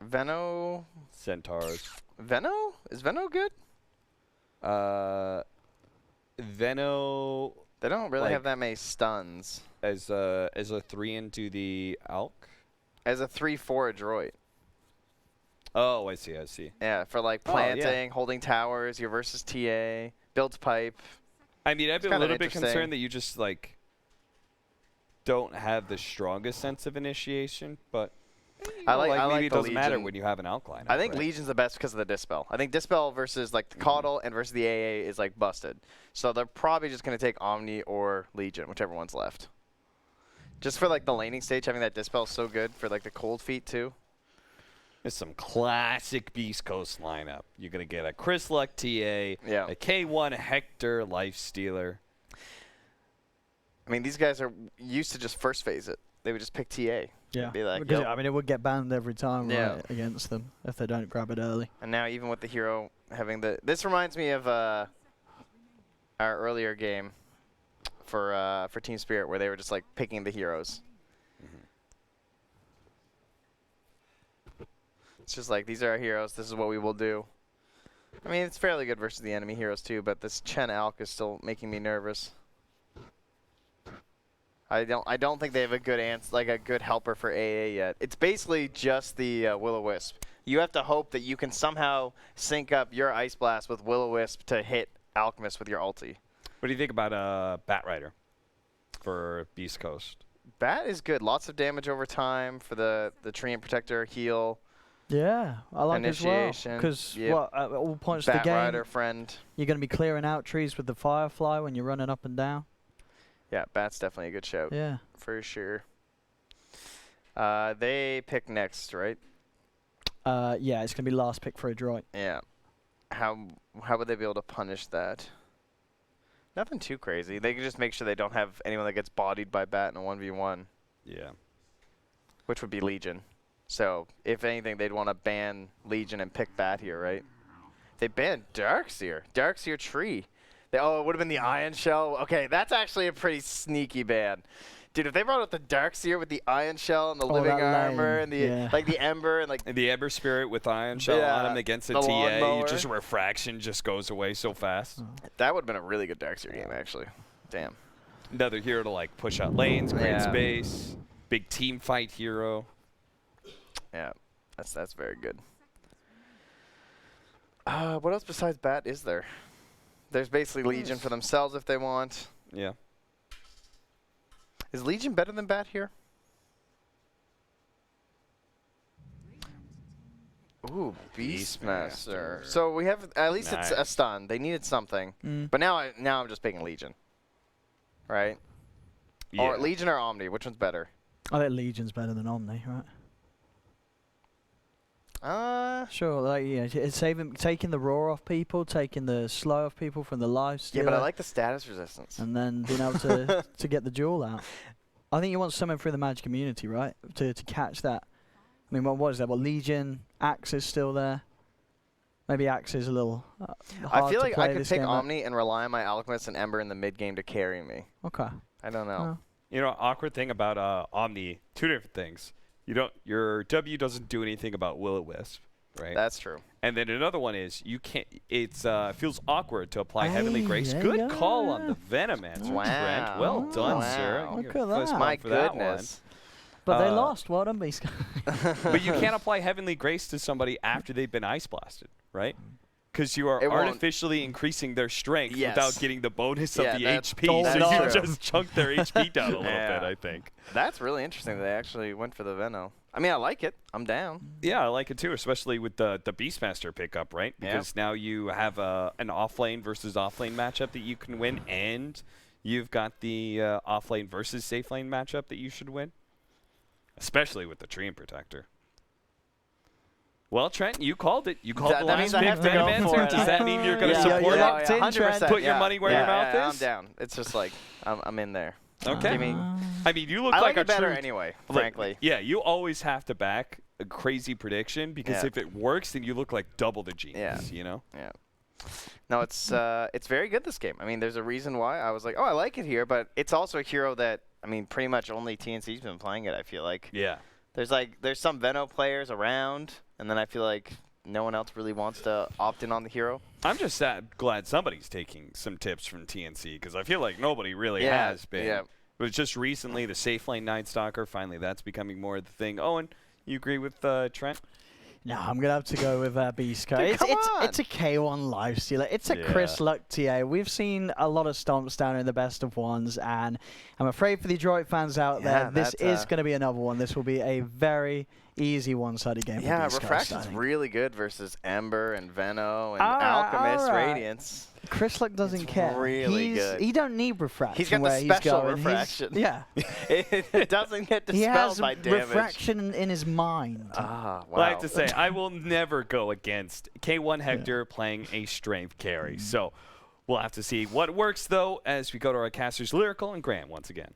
Veno. Centaurs. Veno? Is Veno good? Veno. They don't really have that many stuns. As a 3 into the Alk? As a 3/4 Adroit. Oh, I see. Yeah, for like planting, holding towers, your versus TA, builds pipe. I mean, I'd be a little bit concerned that you just like don't have the strongest sense of initiation, but I like maybe it doesn't matter Legion. when you have an outline. I think Legion's the best because of the Dispel. I think Dispel versus like the Caudal and versus the AA is like busted. So they're probably just going to take Omni or Legion, whichever one's left. Just for like the laning stage, having that Dispel is so good for like the cold feet too. There's some classic Beast Coast lineup. You're going to get a Chris Luck TA, a K1 Hector Lifestealer. I mean, these guys are used to just first phase it. They would just pick TA. Yeah, be like, because I mean, it would get banned every time Yeah. right, against them if they don't grab it early. And now even with the hero having the... This reminds me of our earlier game for Team Spirit where they were just like picking the heroes. It's just like, these are our heroes, this is what we will do. I mean, it's fairly good versus the enemy heroes too, but this Chen Alk is still making me nervous. I don't think they have a good a good helper for AA yet. It's basically just the Will-O-Wisp. You have to hope that you can somehow sync up your Ice Blast with Will-O-Wisp to hit Alchemist with your ulti. What do you think about Bat Rider for Beast Coast? Bat is good. Lots of damage over time for the Treant Protector heal. Yeah, I like Initiation. it as well. Because at all points of the Bat game, Rider friend. You're going to be clearing out trees with the Firefly when you're running up and down. Yeah, Bat's definitely a good shout. Yeah. For sure. They pick next, right? Yeah, it's going to be last pick for Adroit. Yeah. How would they be able to punish that? Nothing too crazy. They can just make sure they don't have anyone that gets bodied by Bat in a 1v1. Yeah. Which would be Legion. So, if anything, they'd want to ban Legion and pick Bat here, right? They banned Darkseer. Darkseer Tree. It would have been the Ion Shell. Okay, that's actually a pretty sneaky ban. Dude, if they brought out the Darkseer with the Ion Shell and the living armor and the like the Ember and like the Ember Spirit with Ion Shell on him against the TA, just refraction just goes away so fast. That would have been a really good Darkseer game, actually. Damn. Another hero to like push out lanes, create space, big team fight hero. Yeah, that's very good. What else besides Bat is there? There's basically Legion for themselves if they want. Yeah. Is Legion better than Bat here? Ooh, Beastmaster. So we have at least it's a stun. They needed something, but now I'm just picking Legion. Right? Yeah. Or Legion or Omni? Which one's better? I think Legion's better than Omni, right? Sure, like it's taking the raw off people, taking the slow off people from the lifesteal. Yeah, but I like the status resistance. And then being able to to get the duel out. I think you want someone through the Magic immunity, right? To catch that. I mean, what is that? Well, Legion, Axe is still there. Maybe Axe is a little hard I feel like I could pick game, Omni and rely on my Alchemist and Ember in the mid game to carry me. Okay. I don't know. You know, awkward thing about Omni, two different things. Your W doesn't do anything about Will-O-Wisp, right? That's true. And then another one is you can't. It's feels awkward to apply Heavenly Grace. Good call on the Venom answer, Trent. Well done, sir. Look at that. My goodness. But they lost. Well done, Beast. But you can't apply Heavenly Grace to somebody after they've been Ice Blasted, right? Because you are artificially increasing their strength without getting the bonus of the HP. So you just chunk their HP down a little bit, I think. That's really interesting that they actually went for the Veno. I mean, I like it. I'm down. Yeah, I like it too, especially with the Beastmaster pickup, right? Because now you have an off-lane versus off-lane matchup that you can win, and you've got the off-lane versus safe-lane matchup that you should win, especially with the Treant Protector. Well, Trent, you called it. You called the last pick Venom answer. Does that mean you're going to support it? 100%. Put your money where your mouth is? I'm down. It's just like, I'm in there. Okay. I mean, you look I like it a better true anyway, frankly. Yeah, you always have to back a crazy prediction because if it works, then you look like double the genius, you know? Yeah. No, it's very good this game. I mean, there's a reason why I was like, oh, I like it here, but it's also a hero that, I mean, pretty much only TNC's been playing it, I feel like. Yeah. There's some Veno players around, and then I feel like no one else really wants to opt in on the hero. I'm just glad somebody's taking some tips from TNC because I feel like nobody really has been. Yeah. But just recently, the safe lane Night Stalker, finally that's becoming more of the thing. Owen, you agree with Trent? No, I'm going to have to go with Beast Coast. Dude, come on. It's a K1 lifestealer. It's a Chris Luck TA. We've seen a lot of stomps down in the best of ones, and I'm afraid for the Adroit fans out there, this is going to be another one. This will be a very easy one-sided game. Yeah, for Refraction's really good versus Ember and Veno and Alchemist, Radiance. Chris Luck doesn't care. Really good. He don't need refraction. He's got the special refraction. Yeah. It doesn't get dispelled by damage. He has refraction in his mind. Ah, wow. Well, I have to say, I will never go against K1 Hector playing a strength carry. So we'll have to see what works, though, as we go to our casters, Lyrical and Grant once again.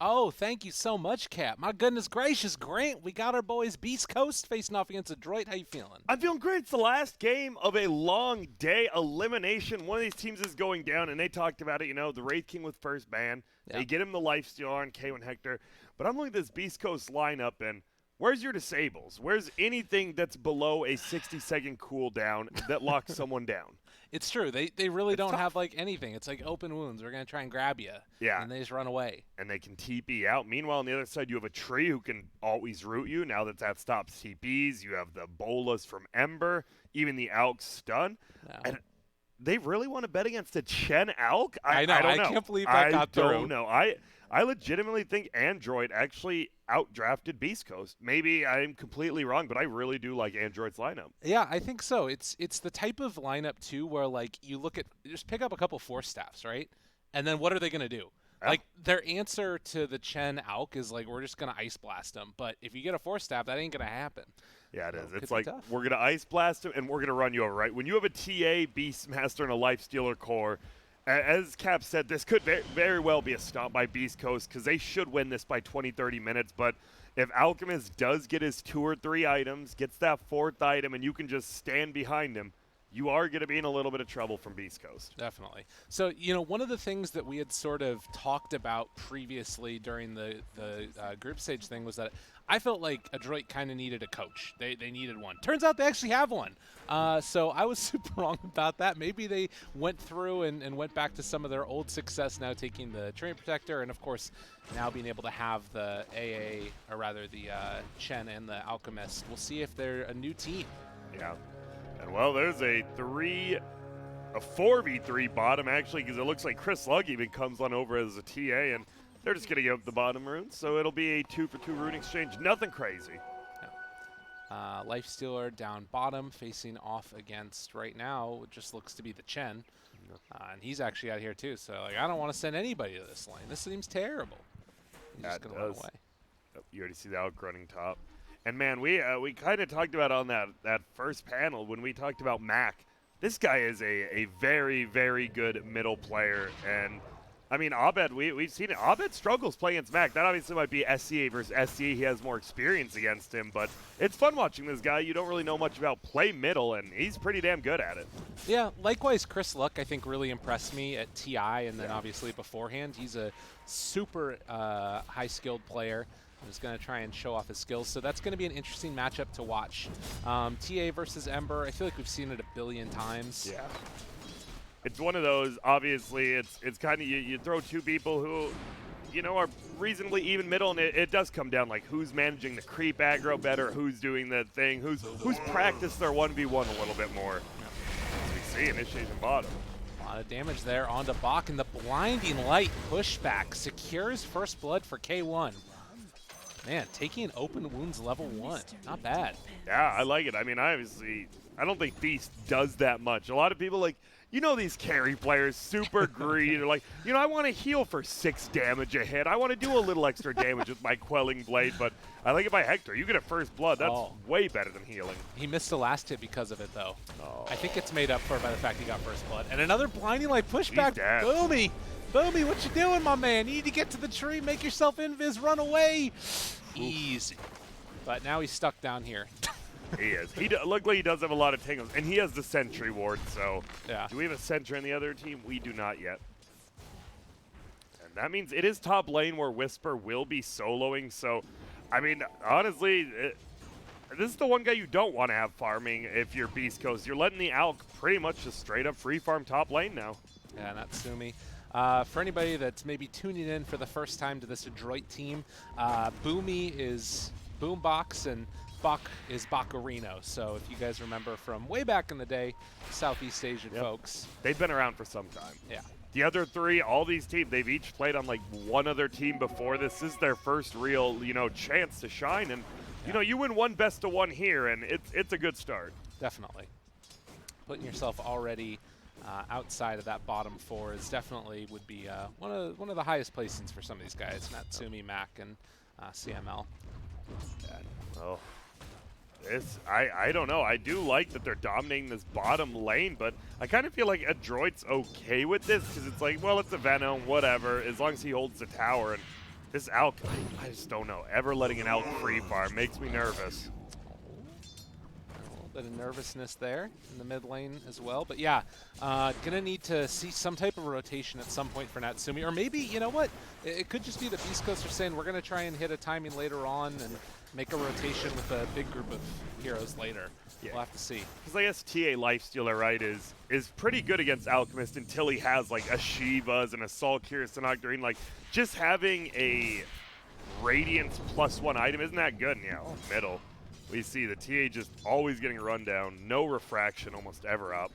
Oh, thank you so much, Cap. My goodness gracious, Grant, we got our boys Beast Coast facing off against Adroit. How you feeling? I'm feeling great. It's the last game of a long day elimination. One of these teams is going down, and they talked about it, you know, the Wraith King with first ban. Yeah. They get him the lifesteal on K1 Hector. But I'm looking at this Beast Coast lineup, and where's your disables? Where's anything that's below a 60-second cooldown that locks someone down? It's true. They really don't have, like, anything. It's like open wounds. We're going to try and grab you. Yeah. And they just run away. And they can TP out. Meanwhile, on the other side, you have a tree who can always root you. Now that stops TPs, you have the bolas from Ember, even the Alk stun. No. And they really want to bet against a Chen Alk? I know. don't know. I can't believe that got through. I don't know. I legitimately think Adroit actually outdrafted Beast Coast. Maybe I'm completely wrong, but I really do like Adroit's lineup. Yeah, I think so. It's the type of lineup, too, where, like, you look at – just pick up a couple Force Staffs, right? And then what are they going to do? Yeah. Like, their answer to the Chen Alk is, like, we're just going to Ice Blast them. But if you get a Force Staff, that ain't going to happen. Yeah, it is. So it It's could be like, tough. we're going to Ice Blast him, and we're going to run you over, right? When you have a TA, Beastmaster, and a Lifestealer core – as Cap said, this could very well be a stomp by Beast Coast because they should win this by 20, 30 minutes. But if Alchemist does get his 2 or 3 items, gets that 4th item, and you can just stand behind him, you are going to be in a little bit of trouble from Beast Coast. Definitely. So, you know, one of the things that we had sort of talked about previously during the group stage thing was that I felt like Adroit kind of needed a coach. They needed one. Turns out they actually have one. So I was super wrong about that. Maybe they went through and went back to some of their old success, now taking the Terrain Protector and, of course, now being able to have the AA, or rather the Chen and the Alchemist. We'll see if they're a new team. Yeah. And, well, there's a 4v3 bottom, actually, because it looks like Chris Lug even comes on over as a TA, and they're just going to give up the bottom runes. So it'll be a 2-for-2 rune exchange. Nothing crazy. Lifestealer down bottom, facing off against, right now, it just looks to be the Chen. And he's actually out here, too. So, like, I don't want to send anybody to this lane. This seems terrible. He's just going to run away. Oh, you already see the Alk running top. And, man, we kind of talked about on that first panel when we talked about Mac. This guy is a very, very good middle player. And, I mean, Abed, we've seen it. Abed struggles playing against Mac. That obviously might be SCA versus SCA. He has more experience against him. But it's fun watching this guy you don't really know much about play middle, and he's pretty damn good at it. Yeah, likewise, Chris Luck, I think, really impressed me at TI and then obviously beforehand. He's a super high-skilled player who's going to try and show off his skills. So that's going to be an interesting matchup to watch. TA versus Ember, I feel like we've seen it a billion times. Yeah. It's one of those, obviously, it's kind of, you throw two people who, you know, are reasonably even middle, and it does come down, like, who's managing the creep aggro better, who's doing the thing, who's practiced their 1v1 a little bit more. As we see, initiation bottom. A lot of damage there onto Bach, and the blinding light pushback secures first blood for K1. Man, taking open wounds level 1, not bad. Yeah, I like it. I mean, obviously, I don't think Beast does that much. A lot of people, like, you know, these carry players, super greedy. They're like, you know, I want to heal for 6 damage a hit. I want to do a little extra damage with my Quelling Blade, but I like it by Hector. You get a first blood. That's way better than healing. He missed the last hit because of it, though. I think it's made up for by the fact he got first blood. And another blinding light pushback. Boomy! Boomy, what you doing, my man? You need to get to the tree, make yourself invis, run away. Easy. But now he's stuck down here. He is. Luckily, he does have a lot of tangles, and he has the sentry ward, so yeah. Do we have a sentry on the other team? We do not yet. And that means it is top lane where Whisper will be soloing, so, I mean, honestly, this is the one guy you don't want to have farming if you're Beast Coast. You're letting the Alk pretty much just straight up free farm top lane now. Yeah, Natsumi. For anybody that's maybe tuning in for the first time to this Adroit team, Boomy is Boombox and Bak is Bakarino. So if you guys remember from way back in the day, Southeast Asian folks. They've been around for some time. Yeah. The other three, all these teams, they've each played on like one other team before. This is their first real, chance to shine. And, you win one best of one here, and it's a good start. Definitely. Putting yourself already outside of that bottom four is definitely would be one of the highest placings for some of these guys, Natsumi, Mac, and CML. Well, I don't know. I do like that they're dominating this bottom lane, but I kind of feel like Adroit's okay with this because it's like, well, it's a Venom, whatever, as long as he holds the tower. And this Alk, I just don't know. Ever letting an Alk free farm makes me nervous. A little bit of nervousness there in the mid lane as well. But yeah, gonna need to see some type of rotation at some point for Natsumi. Or maybe, you know what? It could just be that Beast Coast are saying we're gonna try and hit a timing later on and make a rotation with a big group of heroes later. Yeah. We'll have to see. Because I guess TA Lifestealer, right, is pretty good against Alchemist until he has like a Shivas and a Solkir, Sanogdarine. Like, just having a Radiance +1 item isn't that good. And yeah, middle. We see the TA just always getting run down. No refraction almost ever up.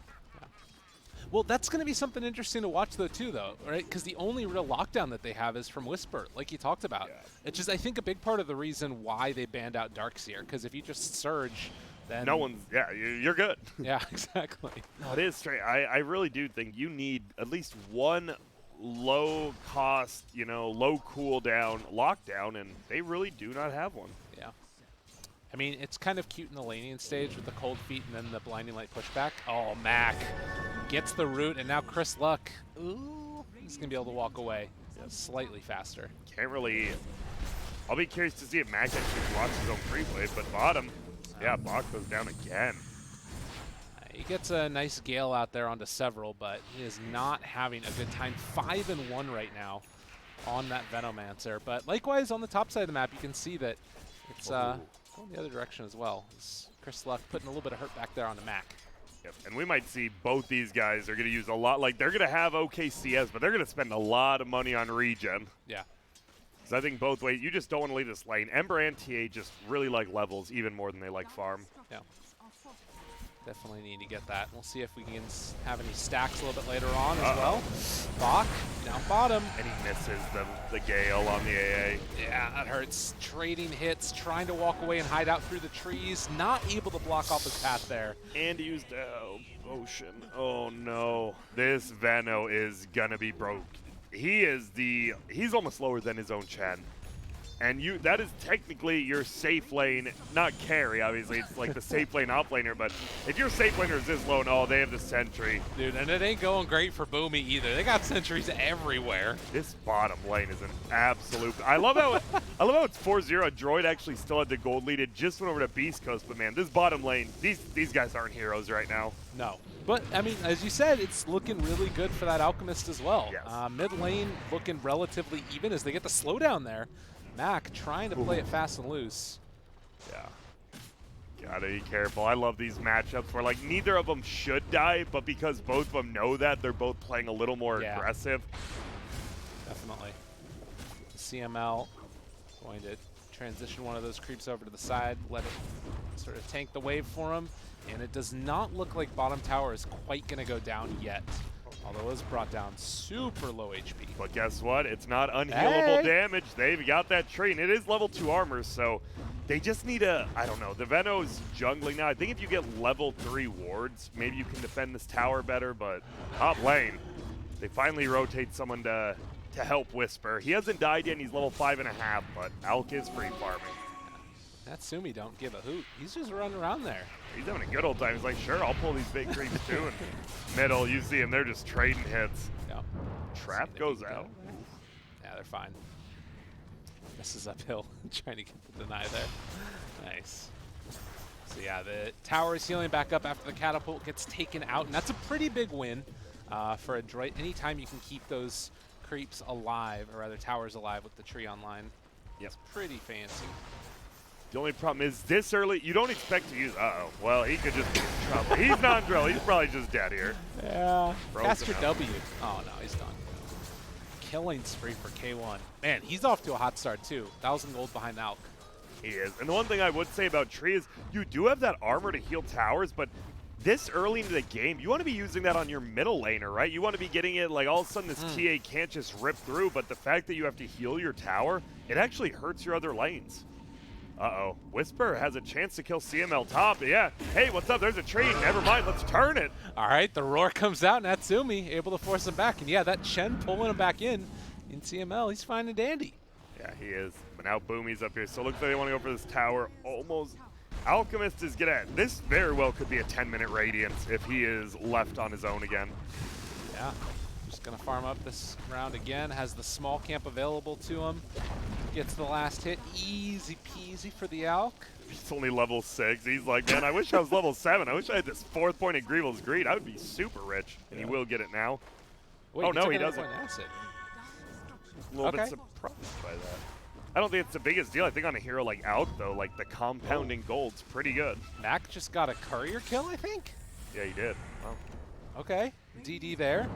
Well, that's going to be something interesting to watch, though, too, right? Because the only real lockdown that they have is from Whisper, like you talked about. Yeah. It's just, I think, a big part of the reason why they banned out Darkseer, because if you just Surge, then... No one's... Yeah, you're good. Yeah, exactly. No, it is straight. I really do think you need at least one low-cost, low cooldown lockdown, and they really do not have one. Yeah. I mean, it's kind of cute in the laning stage with the cold feet and then the blinding light pushback. Oh, Mac gets the root, and now Chris Luck, ooh, he's going to be able to walk away slightly faster. Can't really... I'll be curious to see if Mac actually blocks his own free play, but bottom, yeah, block goes down again. He gets a nice Gale out there onto several, but he is not having a good time. 5-1 right now on that Venomancer. But likewise, on the top side of the map, you can see that it's going the other direction as well. It's Chris Luck putting a little bit of hurt back there on the Mac. Yep. And we might see both these guys are going to use a lot. Like, they're going to have OKCS, but they're going to spend a lot of money on regen. Yeah. Because I think both ways, you just don't want to leave this lane. Ember and TA just really like levels even more than they like farm. Yeah. Definitely need to get that. We'll see if we can have any stacks a little bit later on as well. Bach, down bottom. And he misses the Gale on the AA. Yeah, that hurts. Trading hits, trying to walk away and hide out through the trees. Not able to block off his path there. And he used Ocean. Oh no. This Veno is gonna be broke. He's almost lower than his own Chen. And that is technically your safe lane, not carry, obviously. It's like the safe lane off laner, but if your safe laner is this low, no, they have the sentry. Dude, and it ain't going great for Boomy either. They got sentries everywhere. This bottom lane is an absolute... I love how it's 4-0. Adroit actually still had the gold lead. It just went over to Beast Coast, but man, this bottom lane, these guys aren't heroes right now. No. But, I mean, as you said, it's looking really good for that Alchemist as well. Yes. Mid lane looking relatively even as they get the slowdown there. Mac trying to play it fast and loose. Yeah. Gotta be careful. I love these matchups where, like, neither of them should die, but because both of them know that, they're both playing a little more aggressive. Definitely. CML going to transition one of those creeps over to the side, let it sort of tank the wave for him. And it does not look like bottom tower is quite going to go down yet. Although it was brought down super low HP. But guess what? It's not unhealable damage. They've got that tree, and it is level 2 armor, so they just need I don't know, the Veno's jungling now. I think if you get level 3 wards, maybe you can defend this tower better, but top lane, they finally rotate someone to help Whisper. He hasn't died yet, and he's level 5.5, but Alk is free farming. Natsumi don't give a hoot. He's just running around there. He's having a good old time. He's like, sure, I'll pull these big creeps too. And middle, you see him, they're just trading hits. Yep. Trap goes out. Yeah, they're fine. Misses uphill, trying to get the deny there. Nice. So yeah, the tower is healing back up after the catapult gets taken out, and that's a pretty big win for Adroit. Anytime you can keep those creeps alive, or rather towers alive with the tree online, it's pretty fancy. The only problem is this early, you don't expect to use, well, he could just be in trouble. He's not in trouble, he's probably just dead here. Yeah. Frozen Cast your out. W. Oh, no, he's done. Killing spree for K1. Man, he's off to a hot start, too. 1,000 gold behind Alk. He is. And the one thing I would say about Tree is you do have that armor to heal towers, but this early into the game, you want to be using that on your middle laner, right? You want to be getting it like all of a sudden this TA can't just rip through, but the fact that you have to heal your tower, it actually hurts your other lanes. Uh-oh. Whisper has a chance to kill CML top. Yeah. Hey, what's up? There's a tree. Never mind. Let's turn it. All right, the roar comes out. Natsumi able to force him back. And yeah, that Chen pulling him back in CML, he's fine and dandy. Yeah, he is. But now Boomy's up here. So it looks like they want to go for this tower. Almost. Alchemist is gonna. This very well could be a 10-minute Radiance if he is left on his own again. Yeah. Just going to farm up this round again. Has the small camp available to him. Gets the last hit. Easy peasy for the Alk. He's only level 6. He's like, man, I wish I was level 7. I wish I had this 4th point in Grievel's Greed. I would be super rich. And he will get it now. Wait, oh, no, took he another doesn't. point. That's it. A little Okay. bit surprised by that. I don't think it's the biggest deal. I think on a hero like Alk, though, like the compounding gold's pretty good. Mac just got a courier kill, I think. Yeah, he did. Wow. Okay. DD there.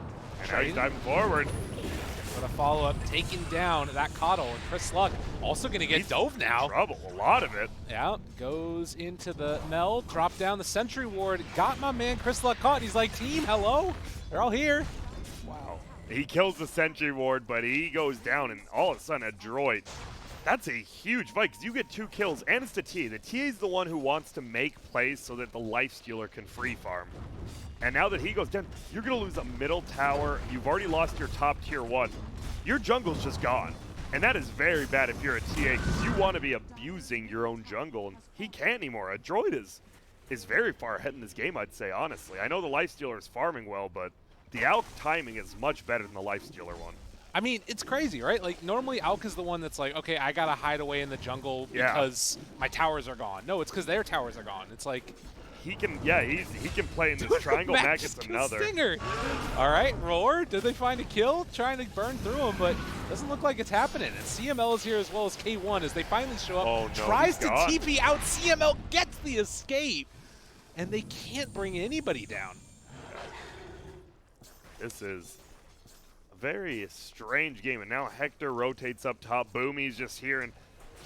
And now he's diving forward. For the follow-up, taking down that Coddle. And Chris Slug also going to get He's dove now. Trouble, a lot of it. Yeah, goes into the Mel, drop down the Sentry Ward, got my man Chris Slug caught. He's like, team, hello? They're all here. Wow. He kills the Sentry Ward, but he goes down, and all of a sudden, Adroit. That's a huge fight, because you get 2 kills, and it's the TA. The TA is the one who wants to make plays so that the Lifestealer can free farm. And now that he goes down, you're going to lose a middle tower. You've already lost your top tier 1. Your jungle's just gone. And that is very bad if you're a TA, because you want to be abusing your own jungle, and he can't anymore. Adroit is very far ahead in this game, I'd say, honestly. I know the Lifestealer is farming well, but the Alk timing is much better than the Lifestealer one. I mean, it's crazy, right? Like, normally Alk is the one that's like, okay, I got to hide away in the jungle Yeah. because my towers are gone. No, it's because their towers are gone. It's like... He can, yeah, he can play in this triangle. Mac Mac just gets gets a another. stinger. All right, Roar, did they find a kill? Trying to burn through him, but doesn't look like it's happening. And CML is here as well as K1 as they finally show up. Oh, no, tries he's to gone. TP out. CML gets the escape. And they can't bring anybody down. This is a very strange game. And now Hector rotates up top. Boomy's just here. And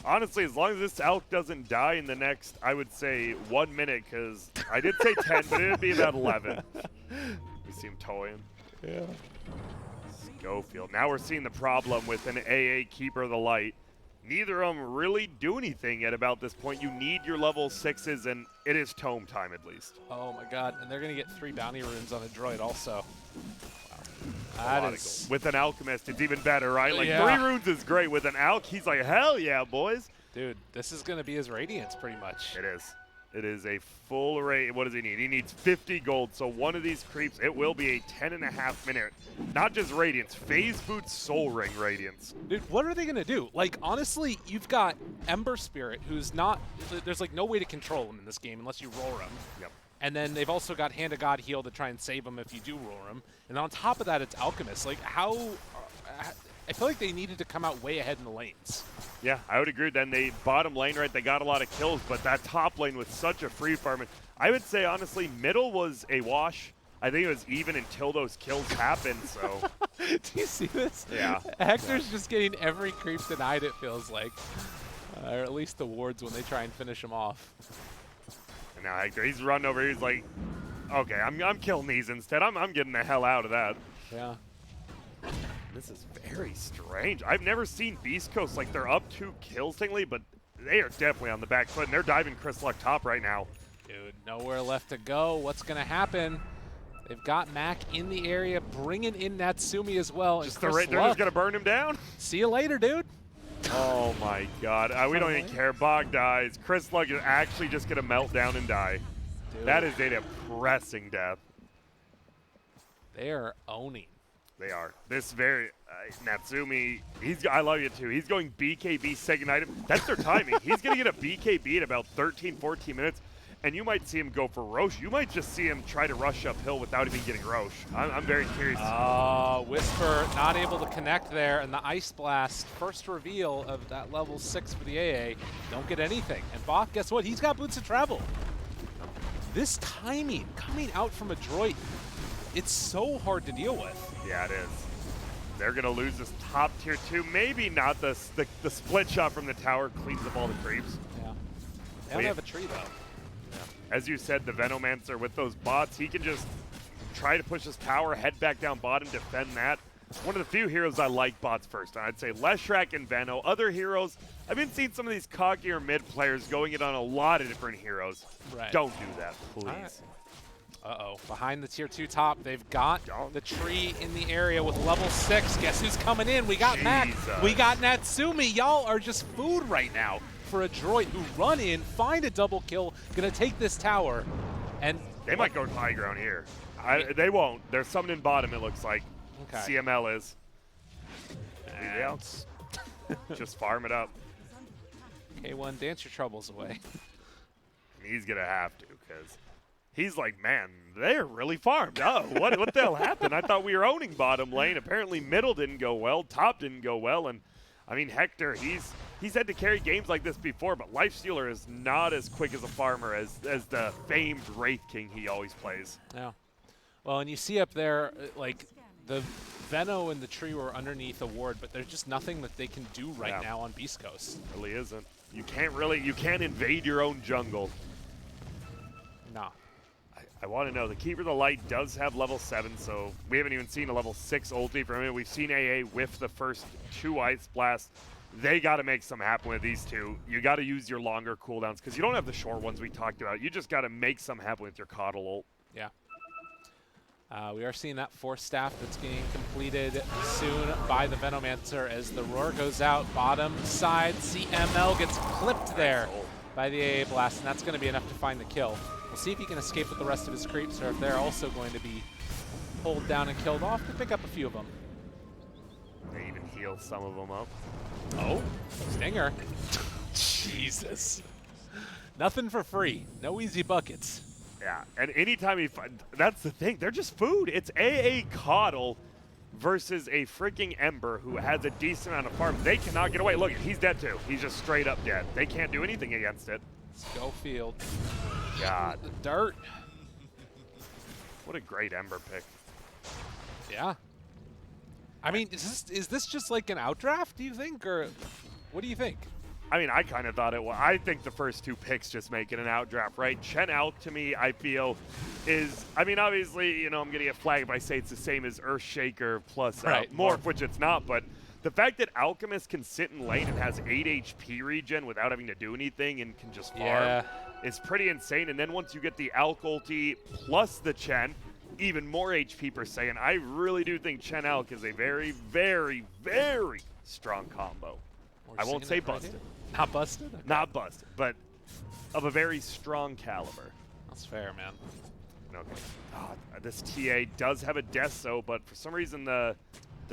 honestly, as long as this Alk doesn't die in the next, I would say 1 minute, because I did say 10, but it'd be about 11. We see him toying. Yeah. Schofield. Now we're seeing the problem with an AA Keeper of the Light. Neither of them really do anything yet about this point. You need your level 6s, and it is tome time at least. Oh my god, and they're going to get 3 bounty runes on Adroit also. A That lot of is... gold. With an Alchemist, it's even better, right? Like, Yeah. 3 runes is great. With an Alch, he's like, hell yeah, boys. Dude, this is going to be his Radiance pretty much. It is. It is a full array. What does he need? He needs 50 gold. So one of these creeps, it will be a 10.5 minute, not just Radiance, Phase Boot Soul Ring Radiance. Dude, what are they going to do? Like, honestly, you've got Ember Spirit, who's not... There's, like, no way to control him in this game unless you roar him. Yep. And then they've also got Hand of God Heal to try and save him if you do roar him. And on top of that, it's Alchemist. Like, how... I feel like they needed to come out way ahead in the lanes. Yeah, I would agree. Then they bottom lane, right? They got a lot of kills, but that top lane was such a free farm. And I would say, honestly, middle was a wash. I think it was even until those kills happened, so... Do you see this? Yeah. Hector's just getting every creep denied, it feels like. Or at least the wards when they try and finish him off. And now Hector, he's running over here. He's like, okay, I'm killing these instead. I'm getting the hell out of that. Yeah. This is very strange. I've never seen Beast Coast, like, they're up 2 kills singly, but they are definitely on the back foot, and they're diving Chris Luck top right now. Dude, nowhere left to go. What's going to happen? They've got Mac in the area, bringing in Natsumi as well. Just and they're Chris just Luck. going to burn him down? See you later, dude. Oh, my God. We don't even care. Bog dies. Chris Luck is actually just going to melt down and die. Dude, That is a depressing death. they are owning. They are. This very Natsumi, I love you too. He's going BKB second item. That's their timing. He's going to get a BKB in about 13, 14 minutes. and you might see him go for Roche. You might just see him try to rush uphill without even getting Roche. I'm very curious. Whisper not able to connect there, and the Ice Blast, first reveal of that level 6 for the AA, don't get anything. And Bach, guess what? He's got boots of travel. This timing coming out from Adroit, it's so hard to deal with. Yeah, it is. They're going to lose this top tier 2. Maybe not the split shot from the tower cleans up all the creeps. Yeah. They don't have a tree, though. As you said, the Venomancer with those bots, he can just try to push his tower, head back down bottom, defend that. One of the few heroes I like bots first. I'd say Leshrac and Veno. Other heroes, I've been seeing some of these cockier mid players going it on a lot of different heroes. Right. Don't do that, please. Right. Uh-oh, behind the tier 2 top, they've got the tree in the area with level 6. Guess who's coming in? We got Mac, we got Natsumi. Y'all are just food right now for Adroit, who run in, find a double kill, gonna take this tower, and they might go to high ground here. They won't. There's someone in bottom, it looks like. Okay. CML is. Anything else? Just farm it up. K1, dance your troubles away. He's gonna have to, because he's like, man, they're really farmed. Oh, what the hell happened? I thought we were owning bottom lane. Apparently middle didn't go well, top didn't go well, and I mean, Hector, he's had to carry games like this before, but Lifestealer is not as quick as a farmer as the famed Wraith King he always plays. Yeah. Well, and you see up there, like, the Veno and the tree were underneath a ward, but there's just nothing that they can do right now on Beast Coast. Really isn't. You can't invade your own jungle. No. I want to know, the Keeper of the Light does have level 7, so we haven't even seen a level 6 ulti from him. We've seen AA whiff the first 2 Ice Blasts. They got to make something happen with these two. You got to use your longer cooldowns, because you don't have the short ones we talked about. You just got to make something happen with your Coddle ult. Yeah. We are seeing that Force Staff that's being completed soon by the Venomancer as the roar goes out. Bottom side, CML gets clipped there by the AA Blast, and that's going to be enough to find the kill. We'll see if he can escape with the rest of his creeps, or if they're also going to be pulled down and killed off to pick up a few of them. They even heal some of them up. Oh, Stinger. Jesus. Nothing for free. No easy buckets. Yeah, and anytime he that's the thing. They're just food. It's AA Coddle versus a freaking Ember who has a decent amount of farm. They cannot get away. Look, he's dead too. He's just straight up dead. They can't do anything against it. Let's go field. God. The dirt. What a great Ember pick. Yeah. I mean, is this just like an outdraft, do you think? Or what do you think? I mean, I kind of thought it was. I think the first 2 picks just make it an outdraft, right? Chen out, to me, I feel, is, I mean, obviously, you know, I'm going to get flagged if I say it's the same as Earthshaker plus Morph, which it's not, but the fact that Alchemist can sit in lane and has 8 HP regen without having to do anything and can just farm is pretty insane. And then once you get the Alch ulti plus the Chen, even more HP per se, and I really do think Chen Alch is a very, very, very strong combo. I won't say busted. Not busted? Okay. Not busted, but of a very strong caliber. That's fair, man. Okay. God, this TA does have a Deso, but for some reason the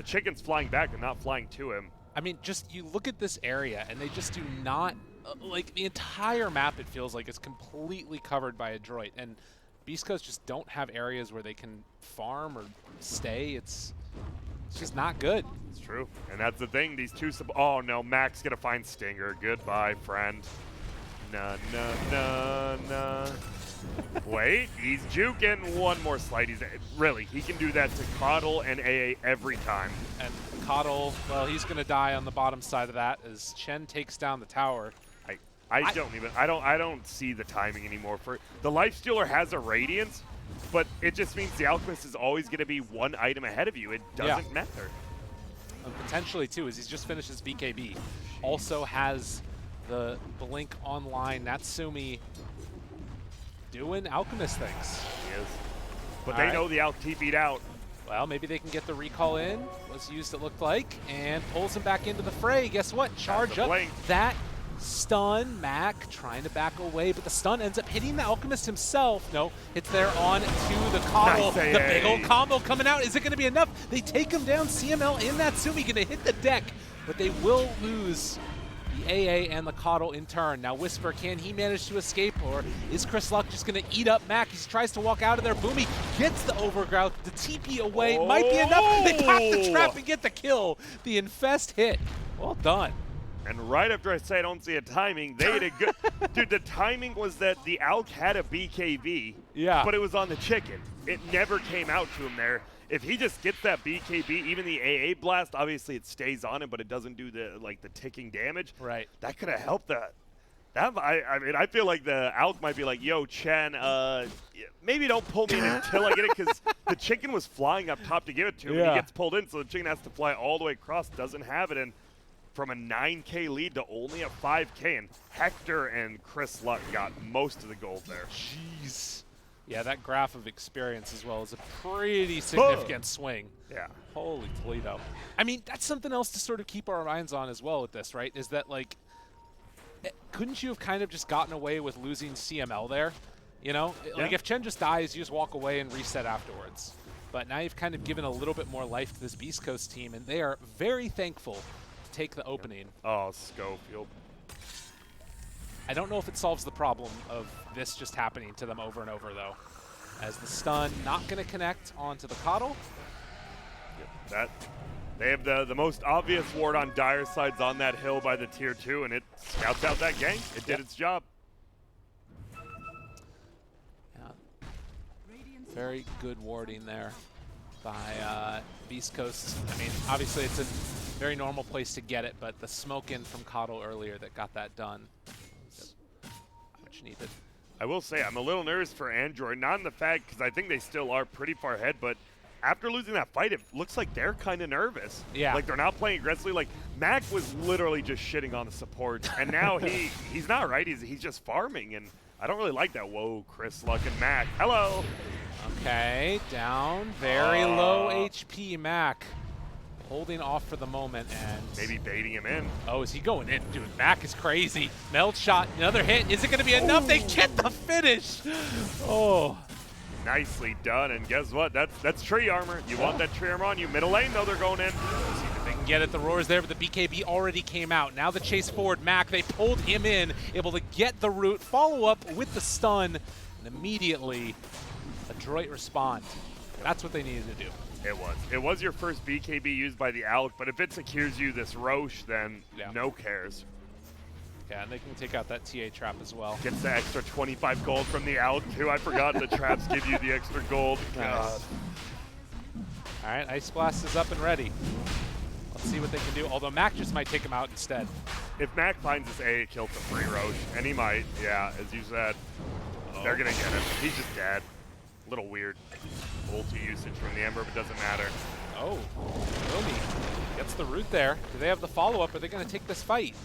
chicken's flying back and not flying to him. I mean, just you look at this area, and they just do not, like, the entire map, it feels like, is completely covered by Adroit. And Beast Coast just don't have areas where they can farm or stay. It's just not good. It's true. And that's the thing. These two oh, no. Mac's going to find Stinger. Goodbye, friend. Nah. Wait. He's juking. One more slide. Really, he can do that to Coddle and AA every time. And Coddle, well, he's going to die on the bottom side of that as Chen takes down the tower. I don't see the timing anymore. For the Lifestealer has a Radiance, but it just means the Alchemist is always going to be 1 item ahead of you. It doesn't matter. And potentially, too, as he's just finished his BKB, also has the Blink online. Natsumi doing Alchemist things. He is. But they know the Alch TP'd out. Well, maybe they can get the recall in. Was used, it looked like, and pulls him back into the fray. Guess what? Charge up that stun. Mac trying to back away, but the stun ends up hitting the Alchemist himself. No, it's there on to the Coddle. Nice, the big old combo coming out. Is it going to be enough? They take him down. CML and Natsumi going to hit the deck, but they will lose the AA and the Coddle in turn. Now Whisper, can he manage to escape, or is Chris Luck just going to eat up Mac? He tries to walk out of there. Boomy gets the overgrowth. The TP away might be enough. They pop the trap and get the kill. The Infest hit. Well done. And right after I say I don't see a timing, they had a good... Dude, the timing was that the Alk had a BKB, Yeah. but it was on the chicken. It never came out to him there. If he just gets that BKB, even the AA blast, obviously it stays on him, but it doesn't do the ticking damage. Right. That could have helped that. I mean, I feel like the Alk might be like, yo, Chen, maybe don't pull me in until I get it, because the chicken was flying up top to give it to him, and he gets pulled in, so the chicken has to fly all the way across, doesn't have it, and from a 9K lead to only a 5K, and Hector and Chris Luck got most of the gold there. Jeez. Yeah, that graph of experience as well is a pretty significant swing. Yeah. Holy Toledo. I mean, that's something else to sort of keep our minds on as well with this, right? Is that, like, couldn't you have kind of just gotten away with losing CML there? You know? Yeah. Like, if Chen just dies, you just walk away and reset afterwards. But now you've kind of given a little bit more life to this Beast Coast team, and they are very thankful to take the opening. Oh, Schofield. I don't know if it solves the problem of this just happening to them over and over, though. As the stun not going to connect onto the Coddle. They have the most obvious ward on dire sides on that hill by the tier 2, and it scouts out that gank. It did its job. Yeah. Very good warding there by Beast Coast. I mean, obviously it's a very normal place to get it, but the smoke in from Coddle earlier that got that done was much needed. I will say I'm a little nervous for Android, not in the fact because I think they still are pretty far ahead, but after losing that fight, it looks like they're kind of nervous. Yeah. Like they're not playing aggressively. Like Mac was literally just shitting on the support, and now he's not right. He's just farming, and I don't really like that. Whoa, Chris Luck and Mac. Hello. Okay, down, very low HP Mac. Holding off for the moment and... Maybe baiting him in. Oh, is he going in? Dude, Mac is crazy. Meld shot, another hit. Is it going to be enough? They get the finish. Oh. Nicely done, and guess what? That's tree armor. You want that tree armor on you. Middle lane, though, they're going in. See if they can get it. The roar's there, but the BKB already came out. Now the chase forward, Mac, they pulled him in, able to get the root, follow up with the stun, and immediately Adroit respond. That's what they needed to do. It was your first BKB used by the Alk, but if it secures you this Roche, then no cares. Yeah, and they can take out that TA trap as well. Gets the extra 25 gold from the Alk, too. I forgot the traps give you the extra gold. Nice. All right, Ice Blast is up and ready. Let's see what they can do, although Mac just might take him out instead. If Mac finds this A, it kills the free Roche, and he might, yeah, as you said. They're going to get him. He's just dead. A little weird ulti usage from the Ember, but doesn't matter. Oh, Romy gets the root there. Do they have the follow-up? Are they going to take this fight?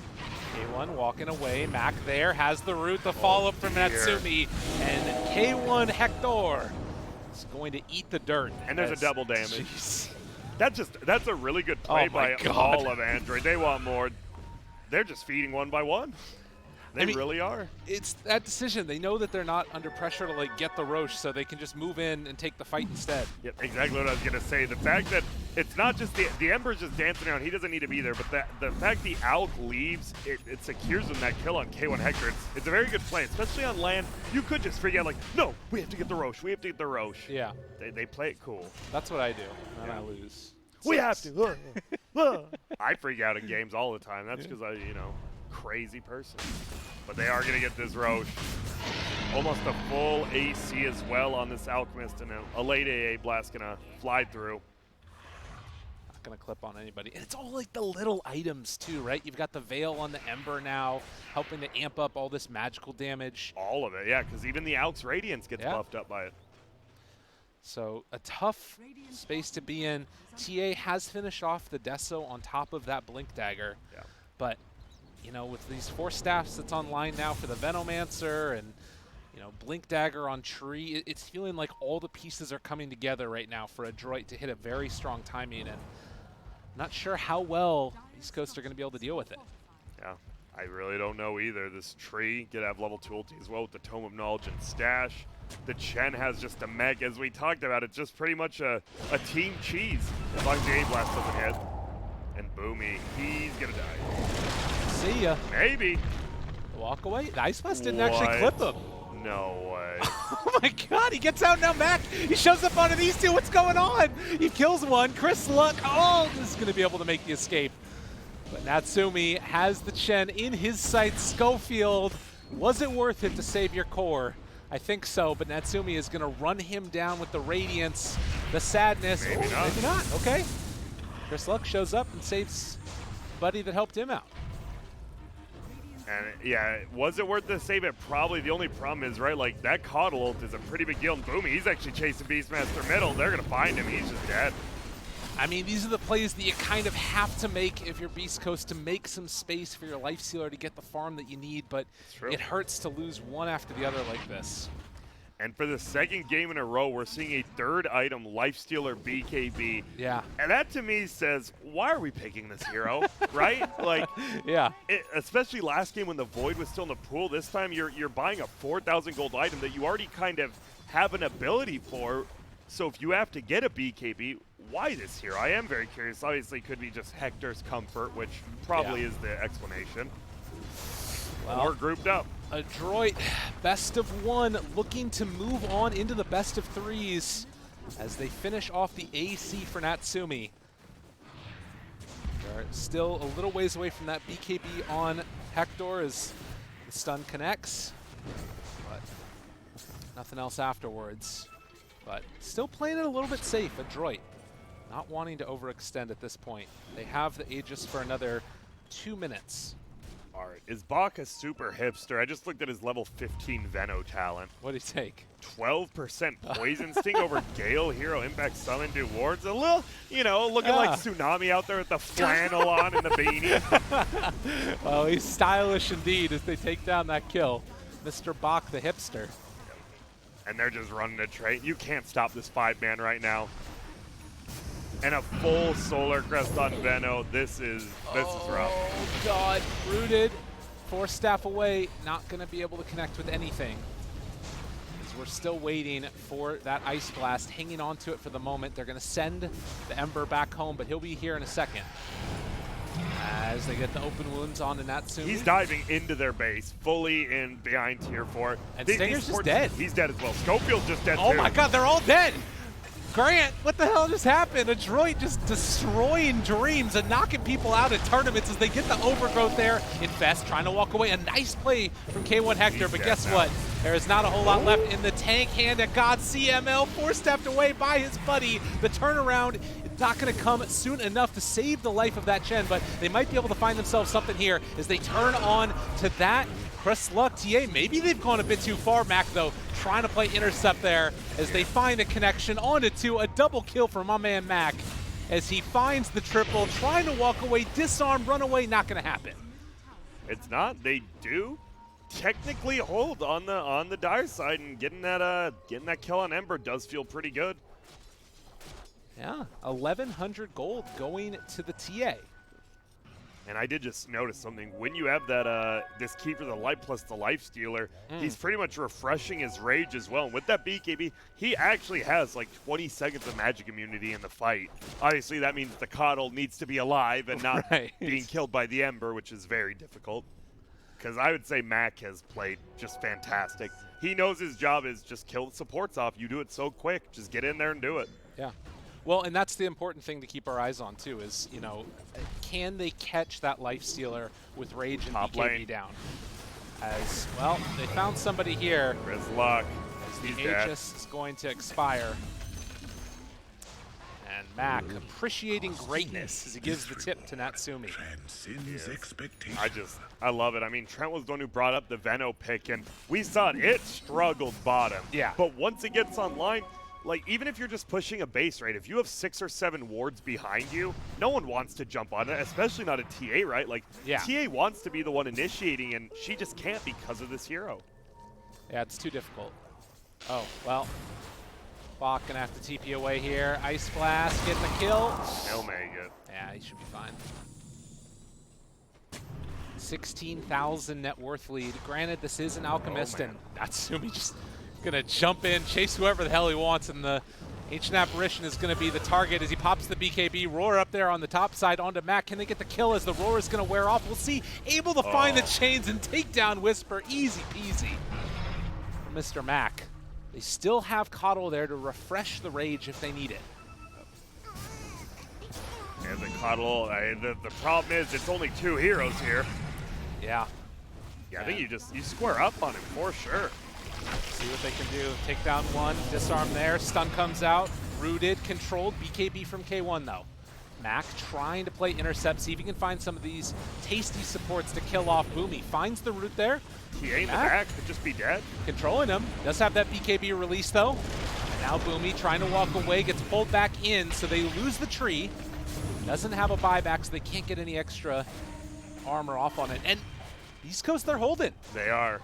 K1 walking away. Mac there has the root, the follow-up from Natsumi. And K1 Hector is going to eat the dirt. And there's a double damage. Jeez. That's a really good play by God. all of Android. They want more. They're just feeding one by one. They really are. It's that decision. They know that they're not under pressure to like get the Roche, so they can just move in and take the fight instead. Yep, exactly what I was going to say. The fact that it's not just the Ember's just dancing around. He doesn't need to be there, but the fact the Alk leaves, it secures him that kill on K1 Hector. It's a very good play, especially on land. You could just freak out like, no, we have to get the Roche. We have to get the Roche. Yeah. They play it cool. That's what I do, and I lose. We have to. I freak out in games all the time. That's because I, crazy person. But they are going to get this Roche. Almost a full AC as well on this Alchemist, and a late AA blast going to fly through. Not going to clip on anybody. And it's all like the little items too, right? You've got the Veil on the Ember now, helping to amp up all this magical damage. All of it, yeah, because even the Alk's Radiance gets buffed up by it. So a tough space to be in. TA has finished off the Deso on top of that Blink Dagger. Yeah. But with these 4 staffs that's online now for the Venomancer and, Blink Dagger on Tree, it's feeling like all the pieces are coming together right now for Adroit to hit a very strong timing, and not sure how well East Coast are going to be able to deal with it. Yeah, I really don't know either. This Tree could have level 2 ulti as well with the Tome of Knowledge and Stash. The Chen has just a mech, as we talked about. It's just pretty much a team cheese as long as the A-Blast doesn't hit. And Boomy, he's going to die. See ya. Maybe. Walk away. The Ice Blast didn't actually clip him. No way. Oh my god, he gets out now, Mac. He shows up onto these two. What's going on? He kills one. Chris Luck, is going to be able to make the escape. But Natsumi has the Chen in his sights. Schofield, was it worth it to save your core? I think so, but Natsumi is going to run him down with the Radiance, the Sadness. Maybe not. Maybe not. Okay. Chris Luck shows up and saves buddy that helped him out. And yeah, was it worth the save it? Probably. The only problem is, right, like that Coddle ult is a pretty big deal. And Boomy, he's actually chasing Beastmaster middle. They're going to find him. He's just dead. I mean, these are the plays that you kind of have to make if you're Beast Coast to make some space for your Life Stealer to get the farm that you need, but it hurts to lose one after the other like this. And for the second game in a row, we're seeing a third item, Lifestealer BKB. Yeah. And that to me says, why are we picking this hero, right? Like, yeah. Especially last game when the Void was still in the pool. This time you're buying a 4,000 gold item that you already kind of have an ability for. So if you have to get a BKB, why this hero? I am very curious. Obviously, it could be just Hector's comfort, which probably is the explanation. Well, we're grouped up. Adroit, best of one, looking to move on into the best of threes as they finish off the AC for Natsumi. They're still a little ways away from that BKB on Hector as the stun connects, but nothing else afterwards. But still playing it a little bit safe, Adroit. Not wanting to overextend at this point. They have the Aegis for another 2 minutes. All right, is Bach a super hipster? I just looked at his level 15 Veno talent. What did he take? 12% Poison Sting over Gale, Hero Impact, Summon, do wards. A little, you know, looking like Tsunami out there with the flannel on and the beanie. Well, he's stylish indeed as they take down that kill. Mr. Bach, the hipster. And they're just running a train. You can't stop this 5-man right now. And a full Solar Crest on Veno. This is rough. Oh, God. Rooted. 4 staff away. Not going to be able to connect with anything. As we're still waiting for that Ice Blast. Hanging on to it for the moment. They're going to send the Ember back home, but he'll be here in a second. As they get the open wounds on to Natsumi. He's diving into their base, fully in behind tier 4. And Stinger's just dead. He's dead as well. Scopefield's just dead too. Oh my god, they're all dead! Grant, what the hell just happened? Adroit just destroying dreams and knocking people out at tournaments as they get the overgrowth there. Infest trying to walk away. A nice play from K1 Hector, but guess what? There is not a whole lot left in the tank hand at God. CML 4-stepped away by his buddy. The turnaround not going to come soon enough to save the life of that Chen, but they might be able to find themselves something here as they turn on to that. Chris Luck, TA, maybe they've gone a bit too far. Mac, though, trying to play intercept there as they find a connection onto 2. A double kill for my man Mac as he finds the triple, trying to walk away, disarm, run away, not going to happen. It's not. They do technically hold on the Dire side, and getting that kill on Ember does feel pretty good. Yeah, 1,100 gold going to the TA. And I did just notice something. When you have that this Keeper of the Light plus the Lifestealer, he's pretty much refreshing his rage as well. And with that BKB, he actually has like 20 seconds of magic immunity in the fight. Obviously, that means the Coddle needs to be alive and not being killed by the Ember, which is very difficult. Because I would say Mac has played just fantastic. He knows his job is just kill the supports off. You do it so quick. Just get in there and do it. Yeah. Well, and that's the important thing to keep our eyes on, too, is, you know, can they catch that Lifestealer with Rage and Top BKB lane down? As, well, they found somebody here. Chris Luck. As the Aegis is going to expire. And Mac appreciating greatness as he gives the tip to Natsumi. I love it. I mean, Trent was the one who brought up the Veno pick, and we saw it struggled bottom. Yeah. But once it gets online, like, even if you're just pushing a base, right, if you have 6 or 7 wards behind you, no one wants to jump on it, especially not a TA, right? Like, TA wants to be the one initiating, and she just can't because of this hero. Yeah, it's too difficult. Oh, well. Bach gonna have to TP away here. Ice Blast, getting the kill. He'll make it. Yeah, he should be fine. 16,000 net worth lead. Granted, this is an Alchemist, and Natsumi just gonna jump in, chase whoever the hell he wants in the Ancient Apparition is going to be the target as he pops the BKB. Roar up there on the top side onto Mac. Can they get the kill as the Roar is going to wear off? We'll see. Able to find the chains and take down Whisper. Easy peasy for Mr. Mac. They still have Coddle there to refresh the rage if they need it. And the Coddle, the problem is it's only 2 heroes here. Yeah. Yeah, I think you square up on him for sure. See what they can do. Take down one, disarm there, stun comes out, rooted, controlled, BKB from K1 though. Mac trying to play intercept, see if he can find some of these tasty supports to kill off Boomy. Finds the root there. He ain't the back, could just be dead. Controlling him. Does have that BKB release though. And now Boomy trying to walk away, gets pulled back in, so they lose the tree. Doesn't have a buyback, so they can't get any extra armor off on it. And Beast Coast, they're holding. They are.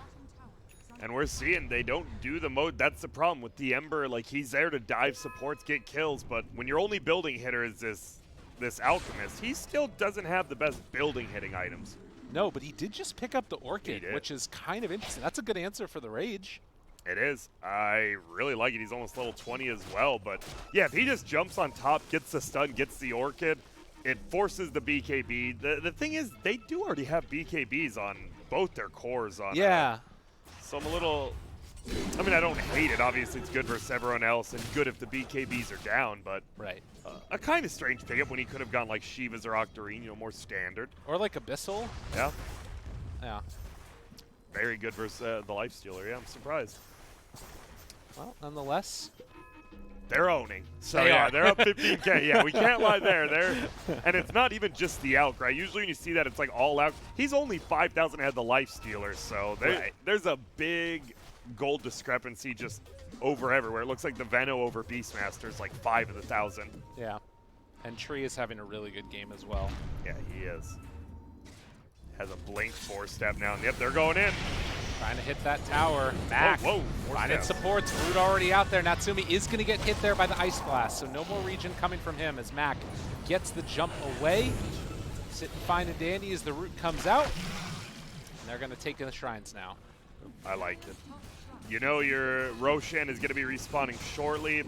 And we're seeing they don't do the mode. That's the problem with the Ember. Like, he's there to dive supports, get kills, but when your only building hitter is this Alchemist, he still doesn't have the best building hitting items. No, but he did just pick up the Orchid, which is kind of interesting. That's a good answer for the Rage. It is. I really like it. He's almost level 20 as well. But, yeah, if he just jumps on top, gets the stun, gets the Orchid, it forces the BKB. The thing is, they do already have BKBs on both their cores. Yeah. So I'm a little... I mean, I don't hate it. Obviously, it's good versus everyone else and good if the BKBs are down, but... Right. A kind of strange pickup when he could have gone like Shivas or Octarine, more standard. Or like Abyssal. Yeah. Yeah. Very good versus the Lifestealer. Yeah, I'm surprised. Well, nonetheless... They're owning. So they yeah, are. they're up 15K. Yeah, we can't lie there. And it's not even just the Alk, right? Usually when you see that, it's like all out. He's only 5,000 ahead of the Lifestealer, so there's a big gold discrepancy just over everywhere. It looks like the Veno over Beastmaster is like 5 of the 1,000. Yeah. And Tree is having a really good game as well. Yeah, he is. Has a blink 4-step now. Yep, they're going in. Trying to hit that tower. Mac. Whoa, finding supports. Root already out there. Natsumi is going to get hit there by the Ice Blast, so no more region coming from him as Mac gets the jump away. Sitting fine and dandy as the Root comes out. And they're going to take in the Shrines now. I like it. You know your Roshan is going to be respawning shortly.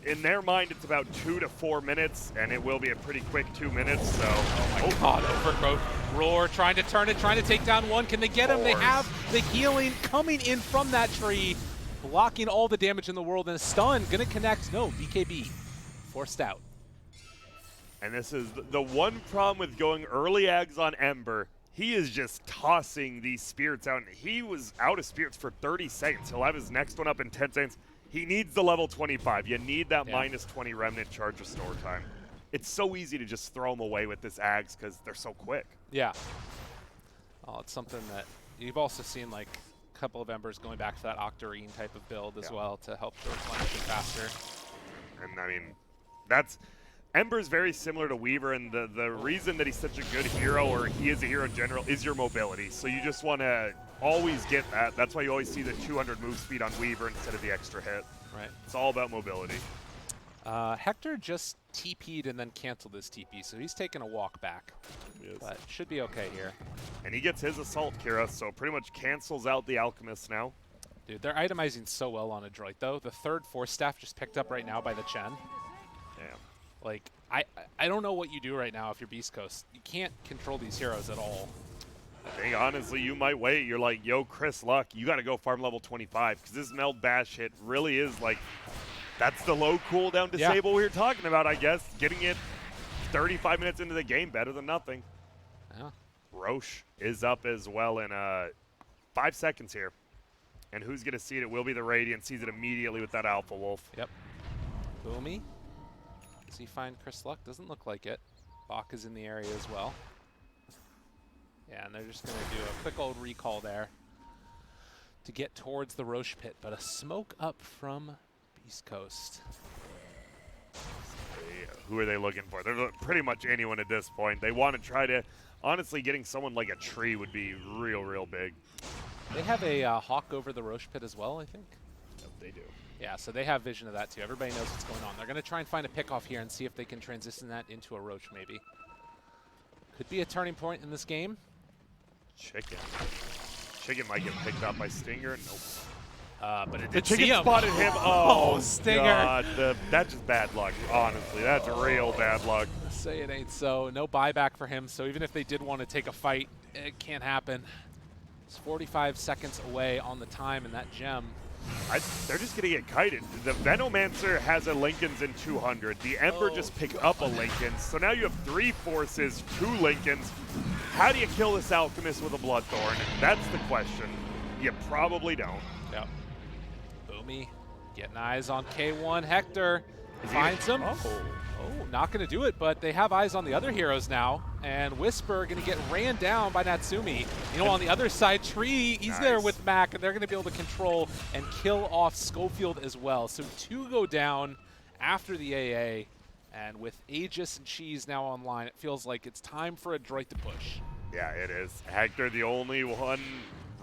In their mind, it's about 2 to 4 minutes, and it will be a pretty quick 2 minutes, so... Oh my god, overgrowth. Roar trying to turn it, trying to take down one. Can they get him? They have the healing coming in from that tree, blocking all the damage in the world, and a stun gonna connect. No, BKB forced out. And this is the one problem with going early Ags on Ember. He is just tossing these spirits out, and he was out of spirits for 30 seconds. He'll have his next one up in 10 seconds. He needs the level 25. You need that minus 20 remnant charge restore time. It's so easy to just throw them away with this Ags because they're so quick. Yeah. Oh, it's something that you've also seen, like a couple of Embers going back to that Octarine type of build as well to help replenish it faster. And I mean, Ember's very similar to Weaver, and the reason that he's such a good hero, or he is a hero in general, is your mobility. So you just want to always get that. That's why you always see the 200 move speed on Weaver instead of the extra hit. Right. It's all about mobility. Hector just TP'd and then canceled his TP, so he's taking a walk back. But should be okay here. And he gets his Assault, Kira, so pretty much cancels out the Alchemist now. Dude, they're itemizing so well on Adroit, though. The third Force Staff just picked up right now by the Chen. Damn. Like, I don't know what you do right now if you're Beast Coast. You can't control these heroes at all. I think, honestly, you might wait. You're like, yo, Chris Luck, you got to go farm level 25, because this Meld Bash hit really is like, that's the low cooldown disable we were talking about, I guess. Getting it 35 minutes into the game, better than nothing. Yeah. Roche is up as well in 5 seconds here. And who's going to see it? It will be the Radiant. Sees it immediately with that Alpha Wolf. Yep. Boomy. Does he find Chris Luck? Doesn't look like it. Bach is in the area as well. Yeah, and they're just going to do a quick old recall there to get towards the Roche pit. But a smoke up from Beast Coast. Who are they looking for? They're pretty much anyone at this point. They want to try to... Honestly, getting someone like a Tree would be real, real big. They have a Hawk over the Roche pit as well, I think. Yep, they do. Yeah, so they have vision of that too. Everybody knows what's going on. They're going to try and find a pick off here and see if they can transition that into a Roach maybe. Could be a turning point in this game. Chicken. Chicken might get picked up by Stinger. Nope. But it The did see chicken him. spotted him. Oh, Stinger. God. That's just bad luck, honestly. That's real bad luck. Say it ain't so. No buyback for him, so even if they did want to take a fight, it can't happen. It's 45 seconds away on the time in that gem. They're just going to get kited. The Venomancer has a Lincoln's in 200. The Ember just picked up a Lincoln's. So now you have 3 Forces, 2 Lincolns. How do you kill this Alchemist with a Bloodthorn? That's the question. You probably don't. Yep. Boomy getting eyes on K1. Hector finds him. Oh, not going to do it, but they have eyes on the other heroes now. And Whisper going to get ran down by Natsumi. You know, on the other side, Tree, he's there with Mac, and they're going to be able to control and kill off Schofield as well. So 2 go down after the AA. And with Aegis and Cheese now online, it feels like it's time for Adroit to push. Yeah, it is. Hector, the only one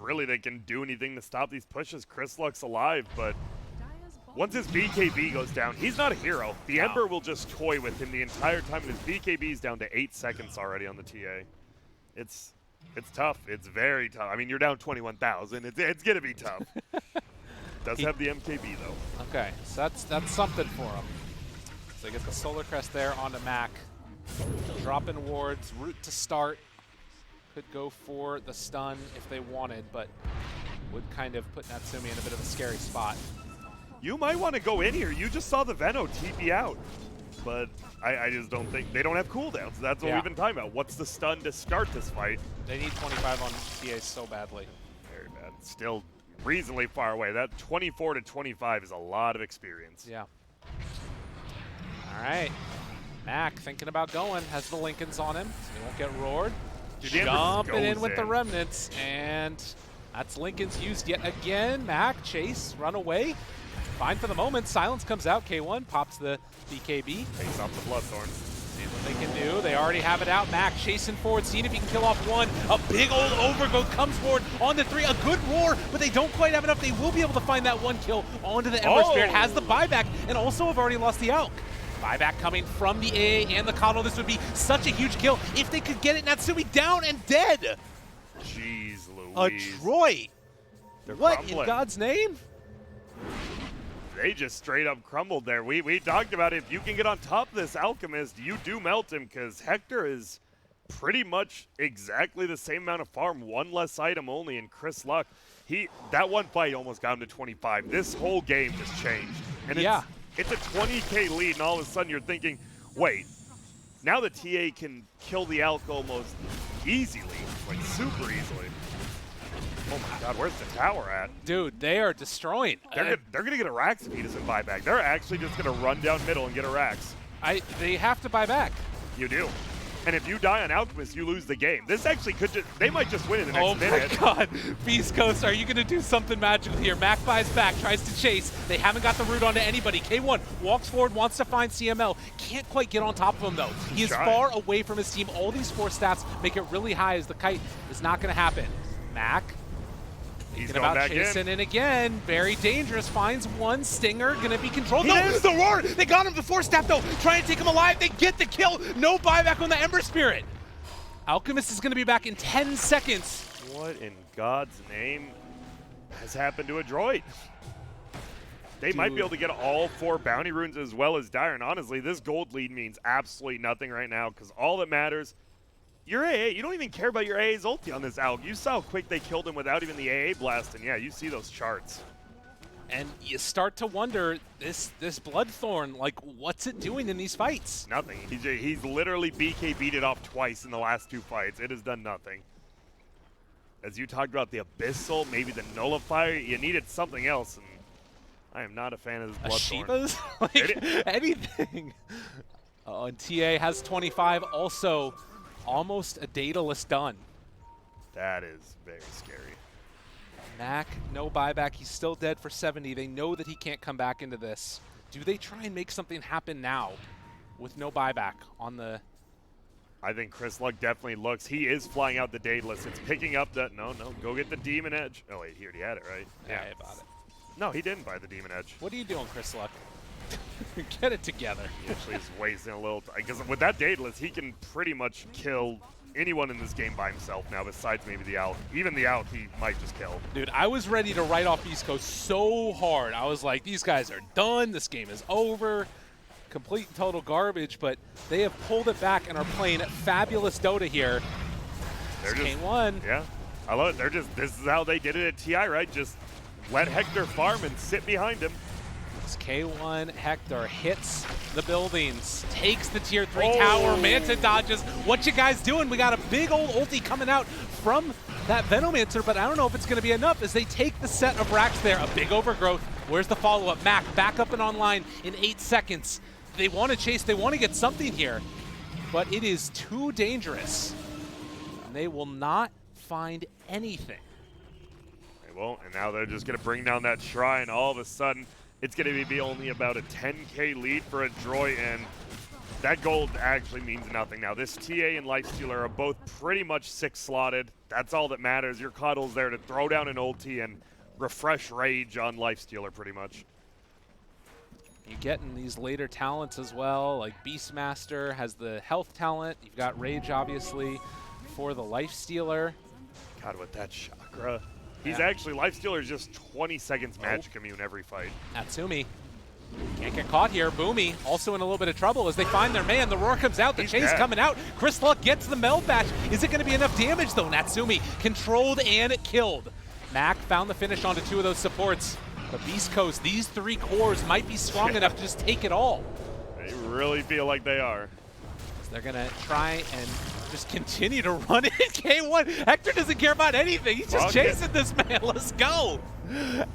really that can do anything to stop these pushes. Chris Luck's alive, but once his BKB goes down, he's not a hero. The Ember will just toy with him the entire time, and his BKB is down to 8 seconds already on the TA. It's tough. It's very tough. I mean, you're down 21,000. It's going to be tough. Does have the MKB, though. Okay, so that's something for him. So they get the Solar Crest there onto Mac. Drop in wards, route to start. Could go for the stun if they wanted, but would kind of put Natsumi in a bit of a scary spot. You might want to go in here. You just saw the Veno TP out. But I just don't think they don't have cooldowns. That's what we've been talking about. What's the stun to start this fight? They need 25 on TA so badly. Very bad. Still reasonably far away. That 24 to 25 is a lot of experience. Yeah. All right. Mac thinking about going. Has the Lincolns on him. So he won't get roared. Jumping in with the remnants. And that's Lincoln's used yet again. Mac, chase, run away. Fine for the moment. Silence comes out. K1 pops the BKB. Takes off the Bloodthorn. See what they can do. They already have it out. Mac chasing forward, seeing if he can kill off 1. A big old overgrowth comes forward onto 3. A good roar, but they don't quite have enough. They will be able to find that 1 kill onto the Ember Spirit. Has the buyback, and also have already lost the Elk. Buyback coming from the AA and the Coddle. This would be such a huge kill if they could get it. Natsumi down and dead. Jeez Louise. Adroit. What crumbling. in God's name? They just straight up crumbled there. We talked about it. If you can get on top of this Alchemist, you do melt him, because Hector is pretty much exactly the same amount of farm, 1 less item only, and Chris Luck, that one fight almost got him to 25. This whole game just changed. And it's a 20K lead, and all of a sudden you're thinking, wait, now the TA can kill the Alk almost easily, like super easily. Oh my God, where's the tower at? Dude, they are destroying. They're gonna get a Rax if he doesn't buy back. They're actually just gonna run down middle and get a Rax. They have to buy back. You do. And if you die on Alchemist, you lose the game. This actually could they might just win in the next minute. Oh my God. Beast Coast, are you going to do something magical here? Mac buys back, tries to chase. They haven't got the root onto anybody. K1 walks forward, wants to find CML. Can't quite get on top of him, though. He is far away from his team. All these 4 stats make it really high as the kite is not going to happen. Mac. He's Thinking going about back chasing in. in again. Very dangerous. Finds 1. Stinger going to be controlled. No, it's the roar. They got him before step, though. Trying to take him alive. They get the kill. No buyback on the Ember Spirit. Alchemist is going to be back in 10 seconds. What in God's name has happened to Adroit? They might be able to get all 4 bounty runes as well as Dire. And honestly, this gold lead means absolutely nothing right now, because all that matters, your AA, you don't even care about your AA's ulti on this Alk. You saw how quick they killed him without even the AA blast, and yeah, you see those charts. And you start to wonder, this Bloodthorn, like, what's it doing in these fights? Nothing. He's literally BKB'd it off twice in the last 2 fights. It has done nothing. As you talked about the Abyssal, maybe the Nullifier, you needed something else, and I am not a fan of this Bloodthorn. Shivas? Like, anything. Oh, and TA has 25, also almost a dataless done. That is very scary. Mac, no buyback. He's still dead for 70. They know that he can't come back into this. Do they try and make something happen now with no buyback on the... I think Chris Luck definitely looks. He is flying out the Daedalus. It's picking up that... No, go get the Demon Edge. Oh, wait, he already had it, right? Yeah, I bought it. No, he didn't buy the Demon Edge. What are you doing, Chris Luck? Get it together. He actually is wasting a little... Because with that Daedalus, he can pretty much kill anyone in this game by himself now, besides maybe the Alk. Even the Alk, he might just kill. Dude, I was ready to write off East Coast so hard. I was like, these guys are done. This game is over. Complete and total garbage, but they have pulled it back and are playing fabulous Dota here. They're just, K1. Yeah, I love it. They're just, this is how they did it at TI, right? Just let Hector farm and sit behind him. It's K1, Hector hits the buildings, takes the tier 3 tower, Manta dodges. What you guys doing? We got a big old ulti coming out from that Venomancer, but I don't know if it's going to be enough as they take the set of racks there. A big overgrowth. Where's the follow-up? Mac back up and online in 8 seconds. They want to chase, they want to get something here, but it is too dangerous. And they will not find anything. They won't, and now they're just going to bring down that shrine. All of a sudden, it's going to be only about a 10K lead for Adroit, and that gold actually means nothing now. This TA and Lifestealer are both pretty much 6-slotted. That's all that matters. Your Cuddle's there to throw down an ulti and refresh Rage on Lifestealer pretty much. You get in these later talents as well, like Beastmaster has the health talent. You've got Rage, obviously, for the Lifestealer. God, with that chakra. He's actually, Lifestealer is just 20 seconds magic immune every fight. Natsumi can't get caught here. Boomy also in a little bit of trouble as they find their man. The roar comes out, the chase coming out. Chris Luck gets the meld bash. Is it going to be enough damage though? Natsumi controlled and killed. Mac found the finish onto 2 of those supports. But Beast Coast, these 3 cores might be strong enough to just take it all. They really feel like they are. So they're going to try and just continue to run it. K1, Hector doesn't care about anything. He's just chasing this man. Let's go.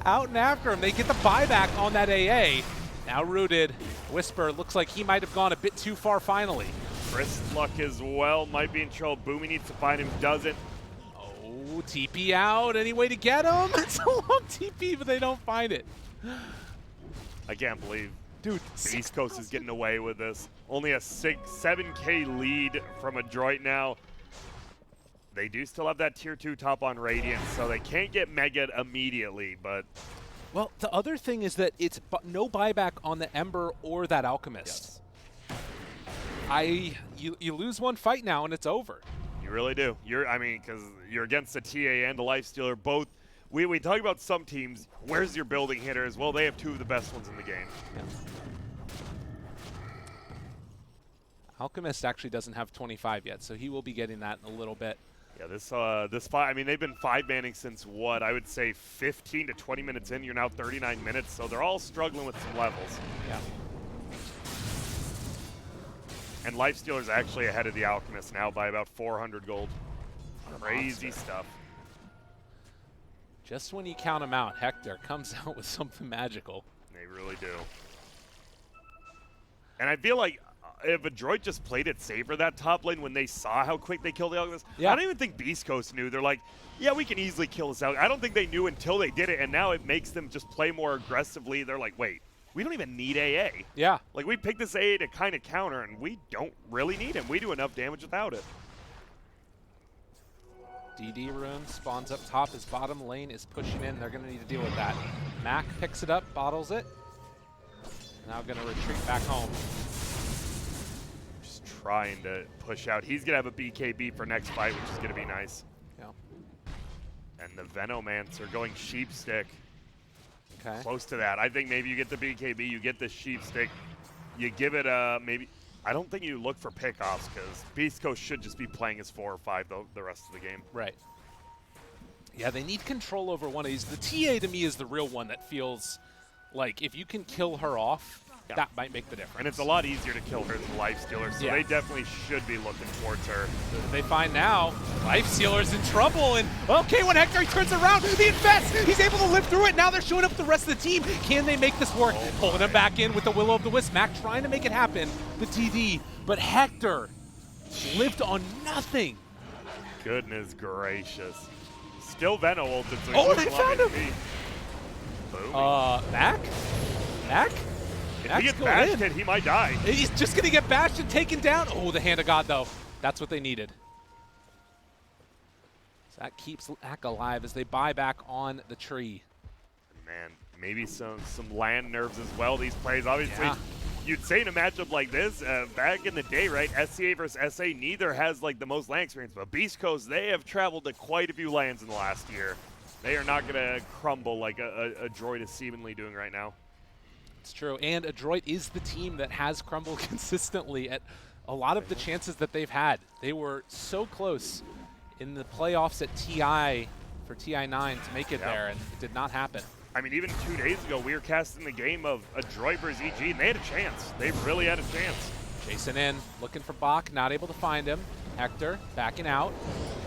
Out and after him. They get the buyback on that AA. Now rooted. Whisper looks like he might have gone a bit too far finally. Chris Luck as well might be in trouble. Boomy needs to find him, doesn't. Oh, TP out. Any way to get him? It's a long TP, but they don't find it. I can't believe, dude, the East Coast is getting away with this. Only a 7K lead from Adroit now. They do still have that tier 2 top on Radiant, so they can't get Mega immediately, but... Well, the other thing is that it's no buyback on the Ember or that Alchemist. Yes. You lose one fight now and it's over. You really do. I mean, because you're against the TA and the Lifestealer. Both. We talk about some teams. Where's your building hitters? Well, they have 2 of the best ones in the game. Yeah. Alchemist actually doesn't have 25 yet, so he will be getting that in a little bit. Yeah, this fight. I mean, they've been 5-manning since what I would say 15 to 20 minutes in. You're now 39 minutes, so they're all struggling with some levels. Yeah. And Lifestealer's actually ahead of the Alchemist now by about 400 gold. Crazy stuff. Just when you count him out, Hector comes out with something magical. They really do. And I feel like if Adroit just played it safer that top lane when they saw how quick they killed the Alchemist, I don't even think Beast Coast knew. They're like, yeah, we can easily kill this out. I don't think they knew until they did it, and now it makes them just play more aggressively. They're like, wait. We don't even need AA. Yeah. Like, we picked this AA to kind of counter, and we don't really need him. We do enough damage without it. DD rune spawns up top. His bottom lane is pushing in. They're going to need to deal with that. Mac picks it up, bottles it. Now going to retreat back home. Just trying to push out. He's going to have a BKB for next fight, which is going to be nice. Yeah. And the Venomancer going Sheepstick. Okay. Close to that. I think maybe you get the BKB, you get the Sheepstick, you give it a maybe. I don't think you look for pickoffs because Beast Coast should just be playing as 4 or 5 the rest of the game. Right. Yeah, they need control over one of these. The TA to me is the real one that feels like if you can kill her off, that might make the difference. And it's a lot easier to kill her than Lifestealer, so they definitely should be looking towards her. They find now Lifestealer's in trouble, and okay, when Hector he turns around, the invest, he's able to live through it. Now they're showing up the rest of the team. Can they make this work? Pulling him back in with the Will of the Wisp. Mac trying to make it happen, the TD, but Hector lived on nothing. Goodness gracious. Still Veno ulted, so oh, they found him! Boom. Mac? Mac? If he gets bashed hit, he might die. He's just going to get bashed and taken down. Oh, the Hand of God, though. That's what they needed. So that keeps Mac alive as they buy back on the tree. Man, maybe some land nerves as well, these plays. Obviously, you'd say in a matchup like this, back in the day, right, SCA versus SA, neither has like the most LAN experience, but Beast Coast, they have traveled to quite a few LANs in the last year. They are not going to crumble like Adroit is seemingly doing right now. It's true, and Adroit is the team that has crumbled consistently at a lot of the chances that they've had. They were so close in the playoffs at TI for TI9 to make it there, and it did not happen. I mean, even 2 days ago, we were casting the game of Adroit versus EG, and they had a chance. They really had a chance. Jason in, looking for Bach, not able to find him. Hector backing out.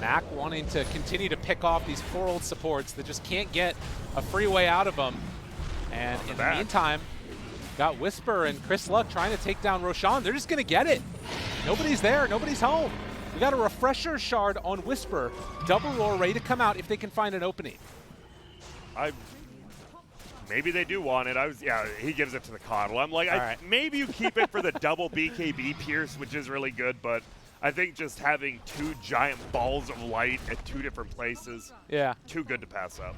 Mac wanting to continue to pick off these poor old supports that just can't get a free way out of them. And in the meantime, got Whisper and Chris Luck trying to take down Roshan. They're just going to get it. Nobody's there. Nobody's home. We got a refresher shard on Whisper. Double roar ready to come out if they can find an opening. Maybe they do want it. He gives it to the Coddle. I'm like, right. Maybe you keep it for the double BKB Pierce, which is really good, but I think just having 2 giant balls of light at 2 different places, too good to pass up.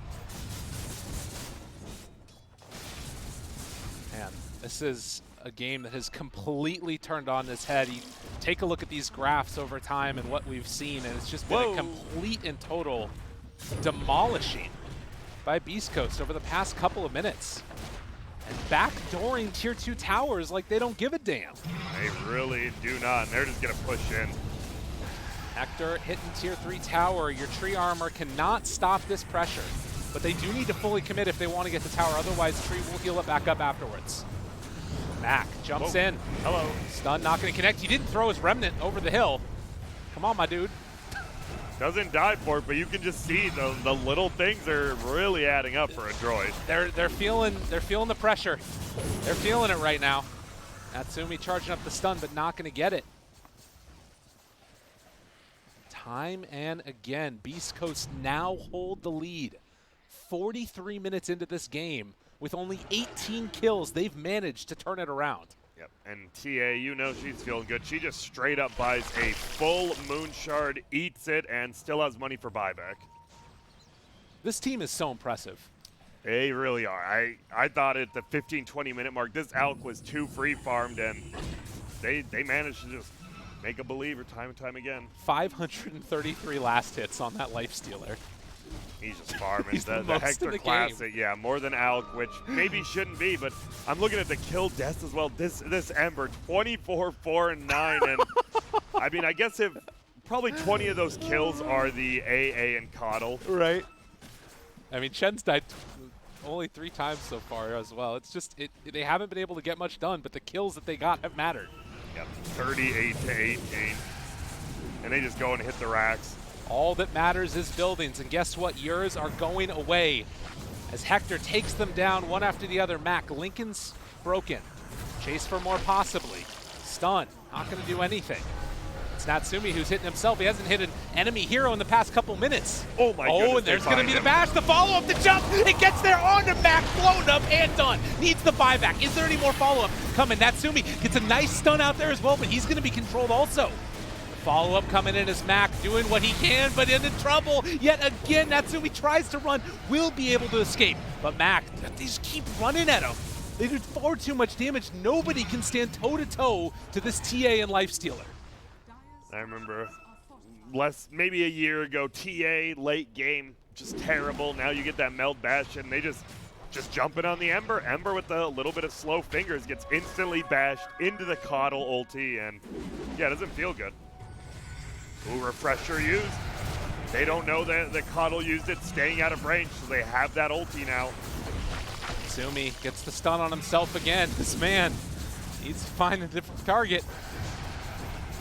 Man, this is a game that has completely turned on its head. You take a look at these graphs over time and what we've seen, and it's just been a complete and total demolishing by Beast Coast over the past couple of minutes. And backdooring Tier 2 towers like they don't give a damn. They really do not, and they're just going to push in. Hector hitting Tier 3 tower. Your tree armor cannot stop this pressure, but they do need to fully commit if they want to get the tower, otherwise tree will heal it back up afterwards. Mac jumps in. Hello. Stun not going to connect. He didn't throw his remnant over the hill. Come on, my dude. Doesn't die for it, but you can just see the little things are really adding up for Adroit. They're feeling the pressure. They're feeling it right now. Natsumi charging up the stun, but not going to get it. Time and again, Beast Coast now hold the lead. 43 minutes into this game, with only 18 kills, they've managed to turn it around. Yep, and TA, you know she's feeling good. She just straight up buys a full Moon Shard, eats it, and still has money for buyback. This team is so impressive. They really are. I thought at the 15-20 minute mark, this Alk was too free farmed, and they managed to just make a believer time and time again. 533 last hits on that Life Stealer. He's just farming. He's the Hector Classic, yeah, more than Alk, which maybe shouldn't be, but I'm looking at the kill deaths as well. This Ember, 24, 4, and 9, and I mean, I guess if probably 20 of those kills are the AA and Coddle. Right. I mean, Chen's died only 3 times so far as well. It's just, they haven't been able to get much done, but the kills that they got have mattered. Yep, 38-8 game, and they just go and hit the racks. All that matters is buildings, and guess what? Yours are going away as Hector takes them down one after the other. Mac, Lincoln's broken. Chase for more possibly. Stun, not going to do anything. It's Natsumi who's hitting himself. He hasn't hit an enemy hero in the past couple minutes. Oh my goodness. Oh, and there's going to be the bash, the follow-up, the jump. It gets there onto Mac, blown up and done. Needs the buyback. Is there any more follow-up coming? Natsumi gets a nice stun out there as well, but he's going to be controlled also. Follow-up coming in as Mac doing what he can, but into trouble yet again. Natsumi tries to run, will be able to escape. But Mac, they just keep running at him. They do far too much damage. Nobody can stand toe-to-toe to this TA and Life Stealer. I remember maybe a year ago, TA, late game, just terrible. Now you get that meld bash, and they just jumping on the Ember. Ember with a little bit of slow fingers gets instantly bashed into the Coddle ulti, and yeah, it doesn't feel good. Ooh, refresher used. They don't know that the Coddle used it, staying out of range, so they have that ulti now. Sumi gets the stun on himself again. This man needs to find a different target.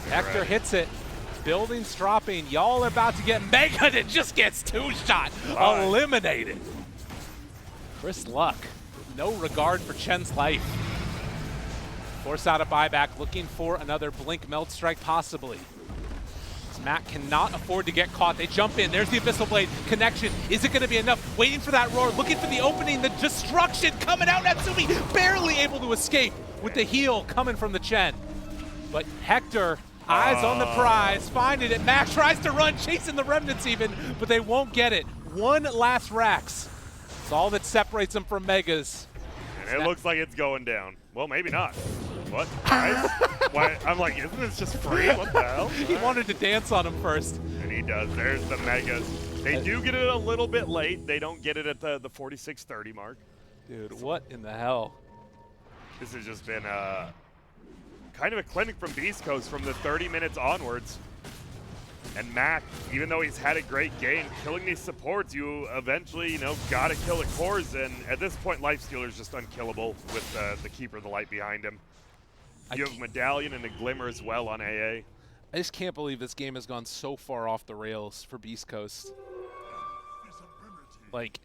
Hector hits it. Buildings dropping. Y'all are about to get megaed. It just gets 2-shot. Eliminated. Chris Luck, no regard for Chen's life. Force out a buyback, looking for another Blink Meld Strike possibly. Matt cannot afford to get caught. They jump in. There's the Abyssal Blade. Connection. Is it going to be enough? Waiting for that roar. Looking for the opening. The destruction coming out. Natsumi barely able to escape with the heal coming from the Chen. But Hector, eyes on the prize, finding it. Max tries to run, chasing the remnants even, but they won't get it. One last Rax. It's all that separates them from Megas. And it looks like it's going down. Well, maybe not. What? Guys? Why? I'm like, isn't this just free? What the hell? He wanted to dance on him first. And he does. There's the megas. They do get it a little bit late. They don't get it at the 46:30 mark. Dude, what in the hell? This has just been kind of a clinic from Beast Coast from the 30 minutes onwards. And Mac, even though he's had a great game, killing these supports, you eventually, gotta kill the cores. And at this point, Lifestealer's just unkillable with the Keeper of the Light behind him. You have Medallion and a Glimmer as well on AA. I just can't believe this game has gone so far off the rails for Beast Coast. Like,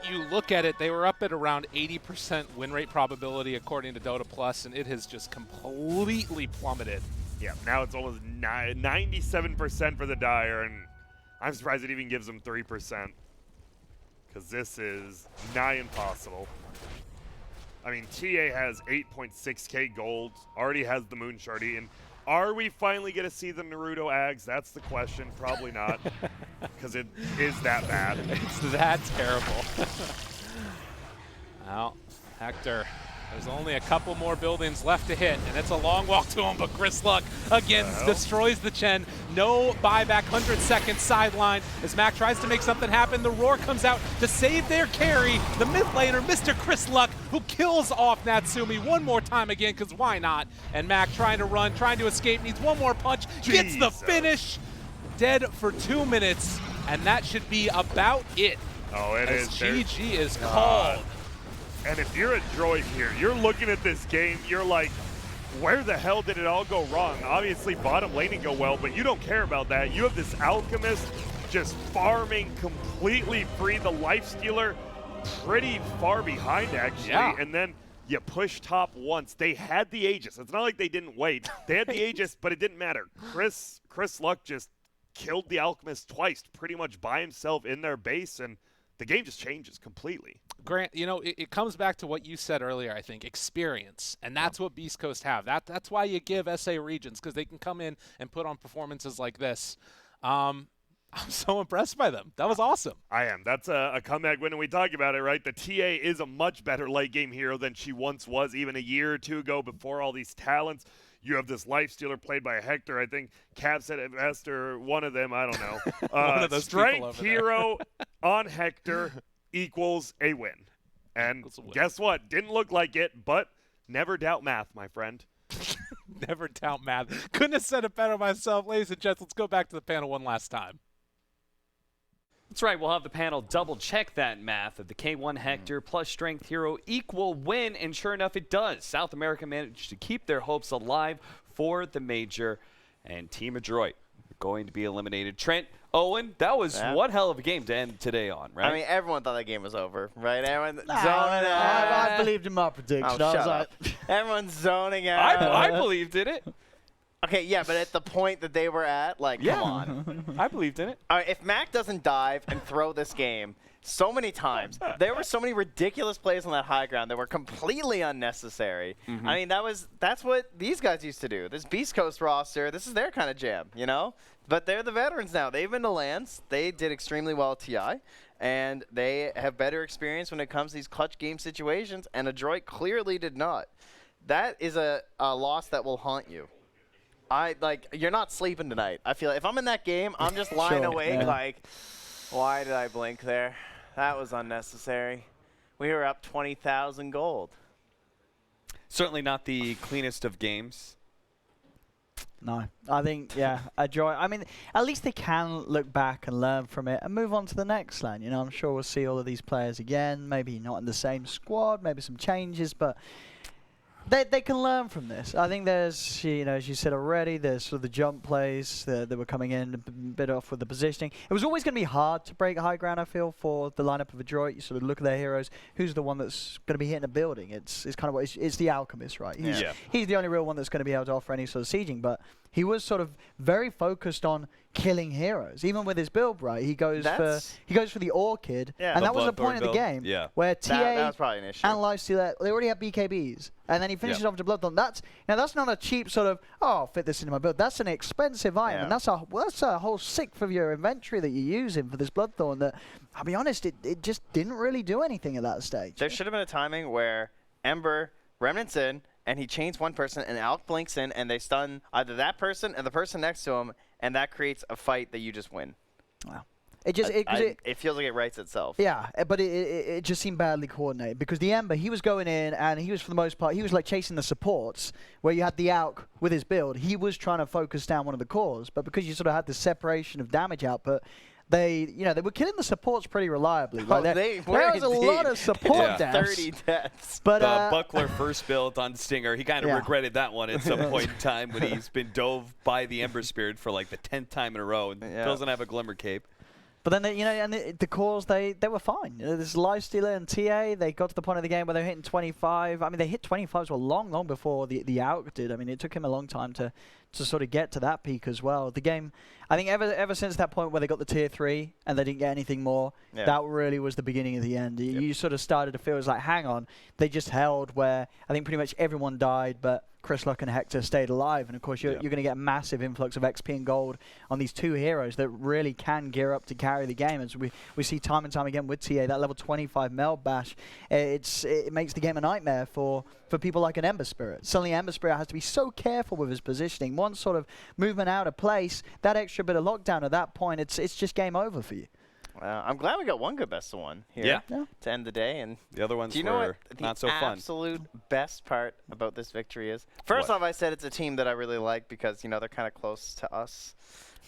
you look at it, they were up at around 80% win rate probability according to Dota Plus, and it has just completely plummeted. Yeah, now it's almost 97% for the Dire, and I'm surprised it even gives them 3%. Because this is nigh impossible. I mean, TA has 8.6k gold, already has the Moon Shardy, and are we finally going to see the Naruto Ags? That's the question. Probably not, because it is that bad. It's that terrible. Well, Hector, there's only a couple more buildings left to hit, and it's a long walk to him, but Chris Luck again destroys the Chen. No buyback, 100-second sideline as Mac tries to make something happen. The Roar comes out to save their carry. The mid laner, Mr. Chris Luck, who kills off Natsumi one more time again, because why not? And Mac trying to run, trying to escape, needs one more punch, gets the finish. Dead for 2 minutes, and that should be about it. Oh, it is. GG is called. And if you're Adroit here, you're looking at this game, you're like, where the hell did it all go wrong? Obviously, bottom lane didn't go well, but you don't care about that. You have this Alchemist just farming completely free. The Lifestealer pretty far behind, actually. Yeah. And then you push top once. They had the Aegis. It's not like they didn't wait. They had the Aegis, but it didn't matter. Chris Luck just killed the Alchemist twice, pretty much by himself in their base, and the game just changes completely. Grant, it comes back to what you said earlier, I think, experience. And that's what Beast Coast have. That's why you give SA regions, because they can come in and put on performances like this. I'm so impressed by them. That was awesome. I am. That's a comeback win, and we talk about it, right? The TA is a much better late game hero than she once was, even a year or two ago before all these talents. You have this Lifestealer played by Hector. I think Cap said it best, or one of them, I don't know. One of those strength hero on Hector equals a win. And guess what? Didn't look like it, but never doubt math, my friend. Never doubt math. Couldn't have said it better myself. Ladies and gents, let's go back to the panel one last time. That's right, we'll have the panel double-check that math of the K1 Hector plus Strength Hero equal win, and sure enough, it does. South America managed to keep their hopes alive for the major, and Team Adroit going to be eliminated. Trent, Owen, that was one hell of a game to end today on, right? I mean, everyone thought that game was over, right? Everyone zoning I out. believed in my prediction. Oh, I was shut like, up. Everyone's zoning out. I believed in it. Okay, yeah, but at the point that they were at, like, come on. I believed in it. All right, if Mac doesn't dive and throw this game so many times, there were so many ridiculous plays on that high ground that were completely unnecessary. I mean, that's what these guys used to do. This Beast Coast roster, this is their kind of jam, you know? But they're the veterans now. They've been to LANs. They did extremely well at TI, and they have better experience when it comes to these clutch game situations, and Adroit clearly did not. That is a loss that will haunt you. You're not sleeping tonight. I feel like if I'm in that game, I'm just lying awake like, why did I blink there? That was unnecessary. We were up 20,000 gold. Certainly not the cleanest of games. no. I think, Adroit. I mean, at least they can look back and learn from it and move on to the next LAN. You know, I'm sure we'll see all of these players again. Maybe not in the same squad, maybe some changes, but they can learn from this. I think there's, as you said already, there's sort of the jump plays that were coming in a bit off with the positioning. It was always going to be hard to break high ground, I feel, for the lineup of Adroit. You sort of look at their heroes. Who's the one that's going to be hitting a building? It's kind of what it's the Alchemist, right? He's the only real one that's going to be able to offer any sort of sieging, but he was sort of very focused on killing heroes. Even with his build, right? He goes for the Orchid, and that was the point of the game where TA that was probably an issue. and Lifestealer, they already have BKBs, and then he finishes off to Bloodthorn. That's not a cheap sort of, I'll fit this into my build. That's an expensive item, and that's a whole sixth of your inventory that you're using for this Bloodthorn that, I'll be honest, it just didn't really do anything at that stage. There should have been a timing where Ember, Remnant's in, and he chains one person, and Alk blinks in, and they stun either that person and the person next to him, and that creates a fight that you just win. Wow. It just it feels like it writes itself. Yeah, but it just seemed badly coordinated because the Ember, he was going in and he was, for the most part, he was like chasing the supports where you had the Alk with his build. He was trying to focus down one of the cores, but because you sort of had the separation of damage output, they were killing the supports pretty reliably. Oh, Like they there were was a lot of support Yeah. deaths. 30 deaths. But The Buckler first build on Stinger, he kind of Yeah. regretted that one at some point in time when he's been dove by the Ember Spirit for like the 10th time in a row and doesn't have a Glimmer Cape. But then, the cores, they were fine. This Lifestealer and TA, they got to the point of the game where they were hitting 25. I mean, they hit 25s were long before the Alk did. I mean, it took him a long time to sort of get to that peak as well. The game, I think ever since that point where they got the tier 3 and they didn't get anything more, that really was the beginning of the end. You sort of started to feel, it was like, hang on, they just held where I think pretty much everyone died, but Chris Luck and Hector stayed alive. And of course, you're going to get a massive influx of XP and gold on these two heroes that really can gear up to carry the game. As we see time and time again with TA, that level 25 meld bash, it makes the game a nightmare for people like an Ember Spirit. Suddenly Ember Spirit has to be so careful with his positioning. One sort of movement out of place, that extra bit of lockdown at that point, it's just game over for you. I'm glad we got one good best of one here Yeah. to end the day. And The other ones do you know were what not so the fun. absolute best part about this victory is? First off, I said it's a team that I really like because, they're kind of close to us.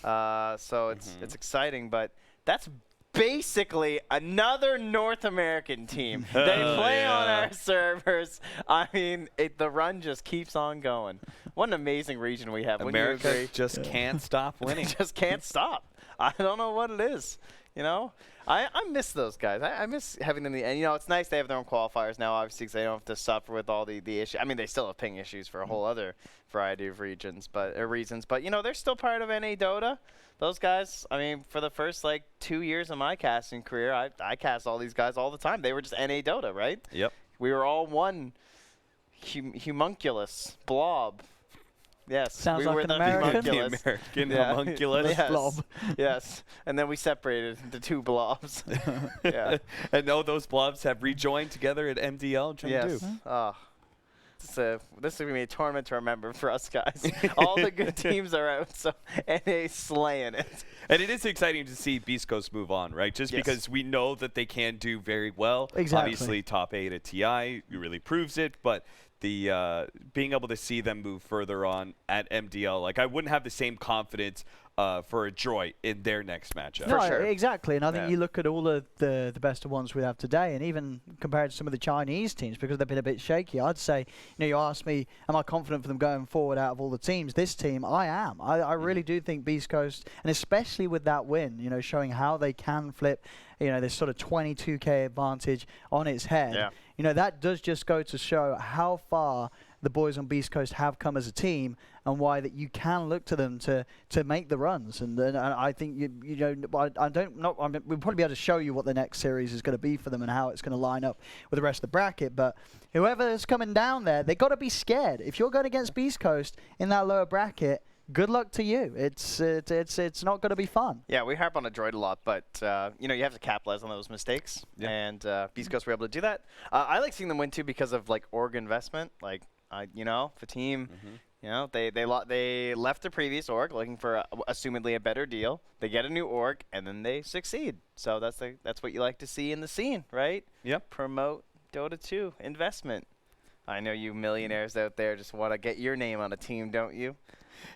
So it's exciting, but that's basically another North American team. They play on our servers. I mean, the run just keeps on going. What an amazing region we have. Wouldn't you agree? America just can't stop winning. Just can't stop. I don't know what it is. I miss those guys. I miss having them. And it's nice they have their own qualifiers now, obviously, because they don't have to suffer with all the issues. I mean, they still have ping issues for a whole other variety of reasons. But they're still part of NA Dota. Those guys. I mean, for the first 2 years of my casting career, I cast all these guys all the time. They were just NA Dota, right? Yep. We were all one humunculus blob. Yes, Sounds we like were an the American. The homunculus. American Yeah. homunculus. Yes. Blob. Yes, and then we separated into two blobs. Yeah. And those blobs have rejoined together at MDL Chengdu. Yes. Oh. This is going to be a tournament to remember for us guys. All the good teams are out, so NA's slaying it. And it is exciting to see Beast Coast move on, right? Just because we know that they can do very well. Exactly. Obviously, top 8 at TI really proves it, but the being able to see them move further on at MDL, I wouldn't have the same confidence for Adroit in their next matchup. No, sure. exactly. And I think Yeah. you look at all of the best of ones we have today, and even compared to some of the Chinese teams, because they've been a bit shaky, I'd say, you asked me, am I confident for them going forward out of all the teams? This team, I am. I really do think Beast Coast, and especially with that win, showing how they can flip, this sort of 22k advantage on its head. Yeah. That does just go to show how far the boys on Beast Coast have come as a team, and why that you can look to them to make the runs. And I think we'll probably be able to show you what the next series is going to be for them and how it's going to line up with the rest of the bracket. But whoever is coming down there, they got to be scared. If you're going against Beast Coast in that lower bracket, good luck to you. It's not going to be fun. Yeah, we harp on Adroit a lot, but you have to capitalize on those mistakes. Yeah. And Beast Coast were able to do that. I like seeing them win too because of org investment. The team, they left the previous org looking for assumedly a better deal. They get a new org and then they succeed. So that's what you like to see in the scene, right? Yep. Promote Dota 2 investment. I know you millionaires out there just want to get your name on a team, don't you?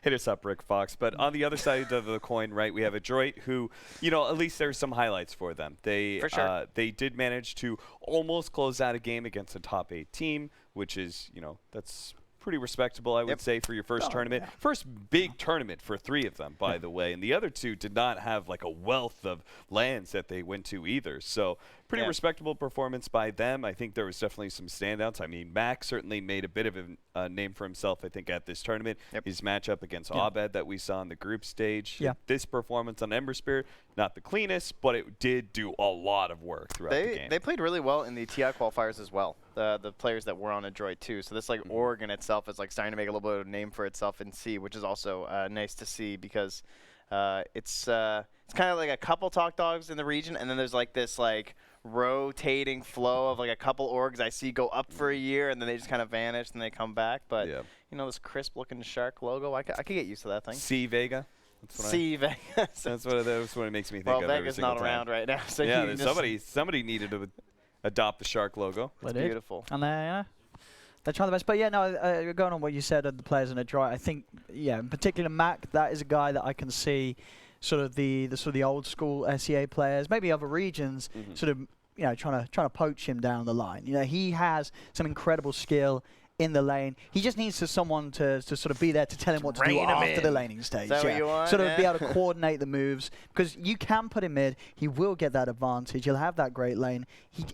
Hit us up, Rick Fox. But on the other side of the coin, right, we have Adroit, who, at least there's some highlights for them. For sure. They did manage to almost close out a game against a top 8 team, which is, that's pretty respectable, I would say, for your first tournament. Yeah. First big tournament for 3 of them, by the way. And the other 2 did not have a wealth of lands that they went to either. So pretty respectable performance by them. I think there was definitely some standouts. I mean, Mac certainly made a bit of a name for himself, I think, at this tournament. His matchup against Abed that we saw in the group stage. Yeah. This performance on Ember Spirit, not the cleanest, but it did do a lot of work throughout the game. They played really well in the TI qualifiers as well. The players that were on Adroit too. So this org in itself is starting to make a little bit of a name for itself in C, which is also nice to see because it's kind of like a couple talk dogs in the region, and then there's this rotating flow of like a couple orgs I see go up for a year and then they just kind of vanish and they come back. But Yeah. you know, this crisp looking shark logo, I could get used to that thing. C Vega. See Vegas. That's what it makes me think well, of. every Vega's single not time. around right now, so Yeah, you there's just, somebody needed to adopt the shark logo. They it's did. beautiful. And they try the best. But yeah, no, going on what you said of the players in Adroit, I think, yeah, in particular Mac, that is a guy that I can see sort of the old school SEA players, maybe other regions, sort of, you know, trying to poach him down the line. You know, he has some incredible skill in the lane. He just needs someone to sort of be there to tell him what to do Rein him after the in. laning stage. Is that what you want? Sort of Yeah. be able to coordinate the moves, because you can put him mid. He will get that advantage. He'll have that great lane.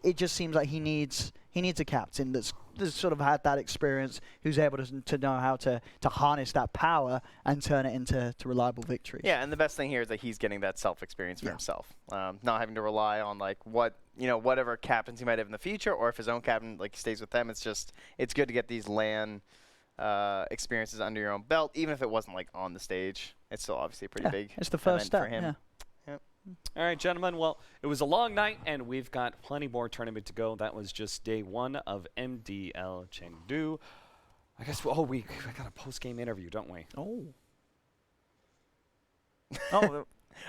It just seems like he needs a captain that's sort of had that experience, who's able to know how to harness that power and turn it into reliable victories. Yeah, and the best thing here is that he's getting that self-experience for himself, not having to rely on like whatever captains he might have in the future, or if his own captain like stays with them. It's good to get these LAN experiences under your own belt, even if it wasn't like on the stage. It's still obviously a pretty big. It's the first event step for him. Yeah. All right, gentlemen. Well, it was a long night, and we've got plenty more tournament to go. That was just day 1 of MDL Chengdu. I guess. Oh, we got a post-game interview, don't we? Oh,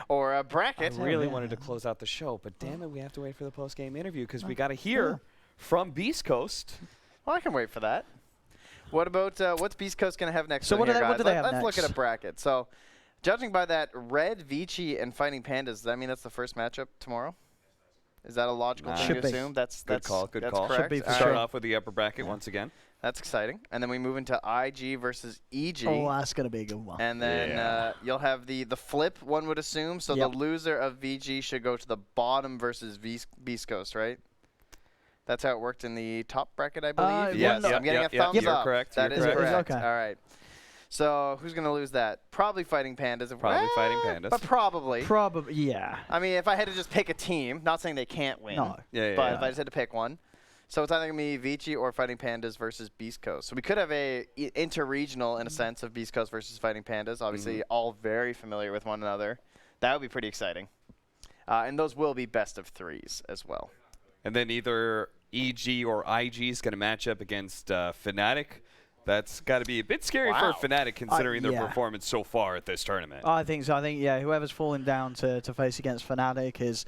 Or a I bracket. really yeah. wanted to close out the show, but damn it, we have to wait for the post-game interview because we got to hear from Beast Coast. Well, I can wait for that. What about what's Beast Coast going to have next? So on what do here, they- what guys? do they have Let's look at next? a bracket. So, judging by that, Red, Vici, and Fighting Pandas, does that mean that's the first matchup tomorrow? Is that a logical thing Should to be. assume? That's Good call. Good that's call. Correct. Should be for All Start right. off with the upper bracket once again. That's exciting. And then we move into IG versus EG. oh, that's going to be a good one. And then Yeah. you'll have the flip, one would assume. So Yep. the loser of VG should go to the bottom versus Beast Coast, right? That's how it worked in the top bracket, I believe. Yes. I'm getting a thumbs You're up. correct. That You're is correct. correct. Okay. All right. So who's going to lose that? Probably Fighting Pandas. Probably Fighting Pandas. But probably. Probably, yeah. I mean, if I had to just pick a team, not saying they can't win. No. Yeah, But if I just had to pick one. So it's either going to be Vici or Fighting Pandas versus Beast Coast. So we could have a interregional in a sense of Beast Coast versus Fighting Pandas. Obviously, all very familiar with one another. That would be pretty exciting. And those will be best of threes as well. And then either EG or IG is going to match up against Fnatic. That's got to be a bit scary Wow. for Fnatic considering their yeah. performance so far at this tournament. I think so. I think, yeah, whoever's falling down to face against Fnatic is...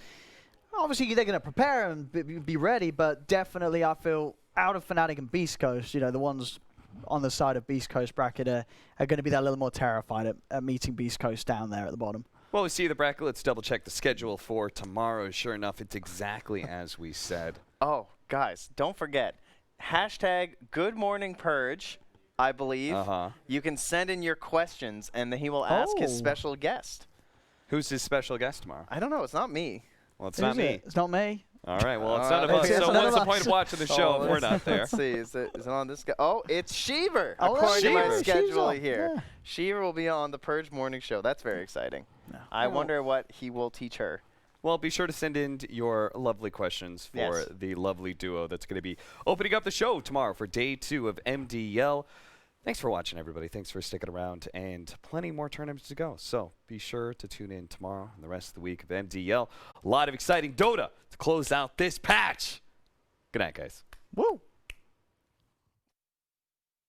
Obviously, they're going to prepare and be ready, but definitely I feel out of Fnatic and Beast Coast, you know, the ones on the side of Beast Coast bracket are going to be that little more terrified at meeting Beast Coast down there at the bottom. Well, we see the bracket. Let's double check the schedule for tomorrow. Sure enough, it's exactly as we said. Oh, guys, don't forget. Hashtag Good Morning Purge, I believe. You can send in your questions, and then he will ask his Oh. special guest. Who's his special guest tomorrow? I don't know. It's not me. Well, it's Who's not me. it? It's not me. All right, well, it's All none of right. us. It's So none what's of the point us. of watching the show if we're let's- not there? Let's see. Is it on this guy? Oh, it's Sheever. Oh, according to my Sheever. schedule She's on, here. yeah. Sheever will be on the Purge Morning Show. That's very exciting. I wonder what he will teach her. Well, be sure to send in your lovely questions for Yes. the lovely duo that's going to be opening up the show tomorrow for day 2 of MDL. Thanks for watching, everybody. Thanks for sticking around, and plenty more tournaments to go. So be sure to tune in tomorrow and the rest of the week of MDL. A lot of exciting Dota to close out this patch. Good night, guys. Woo!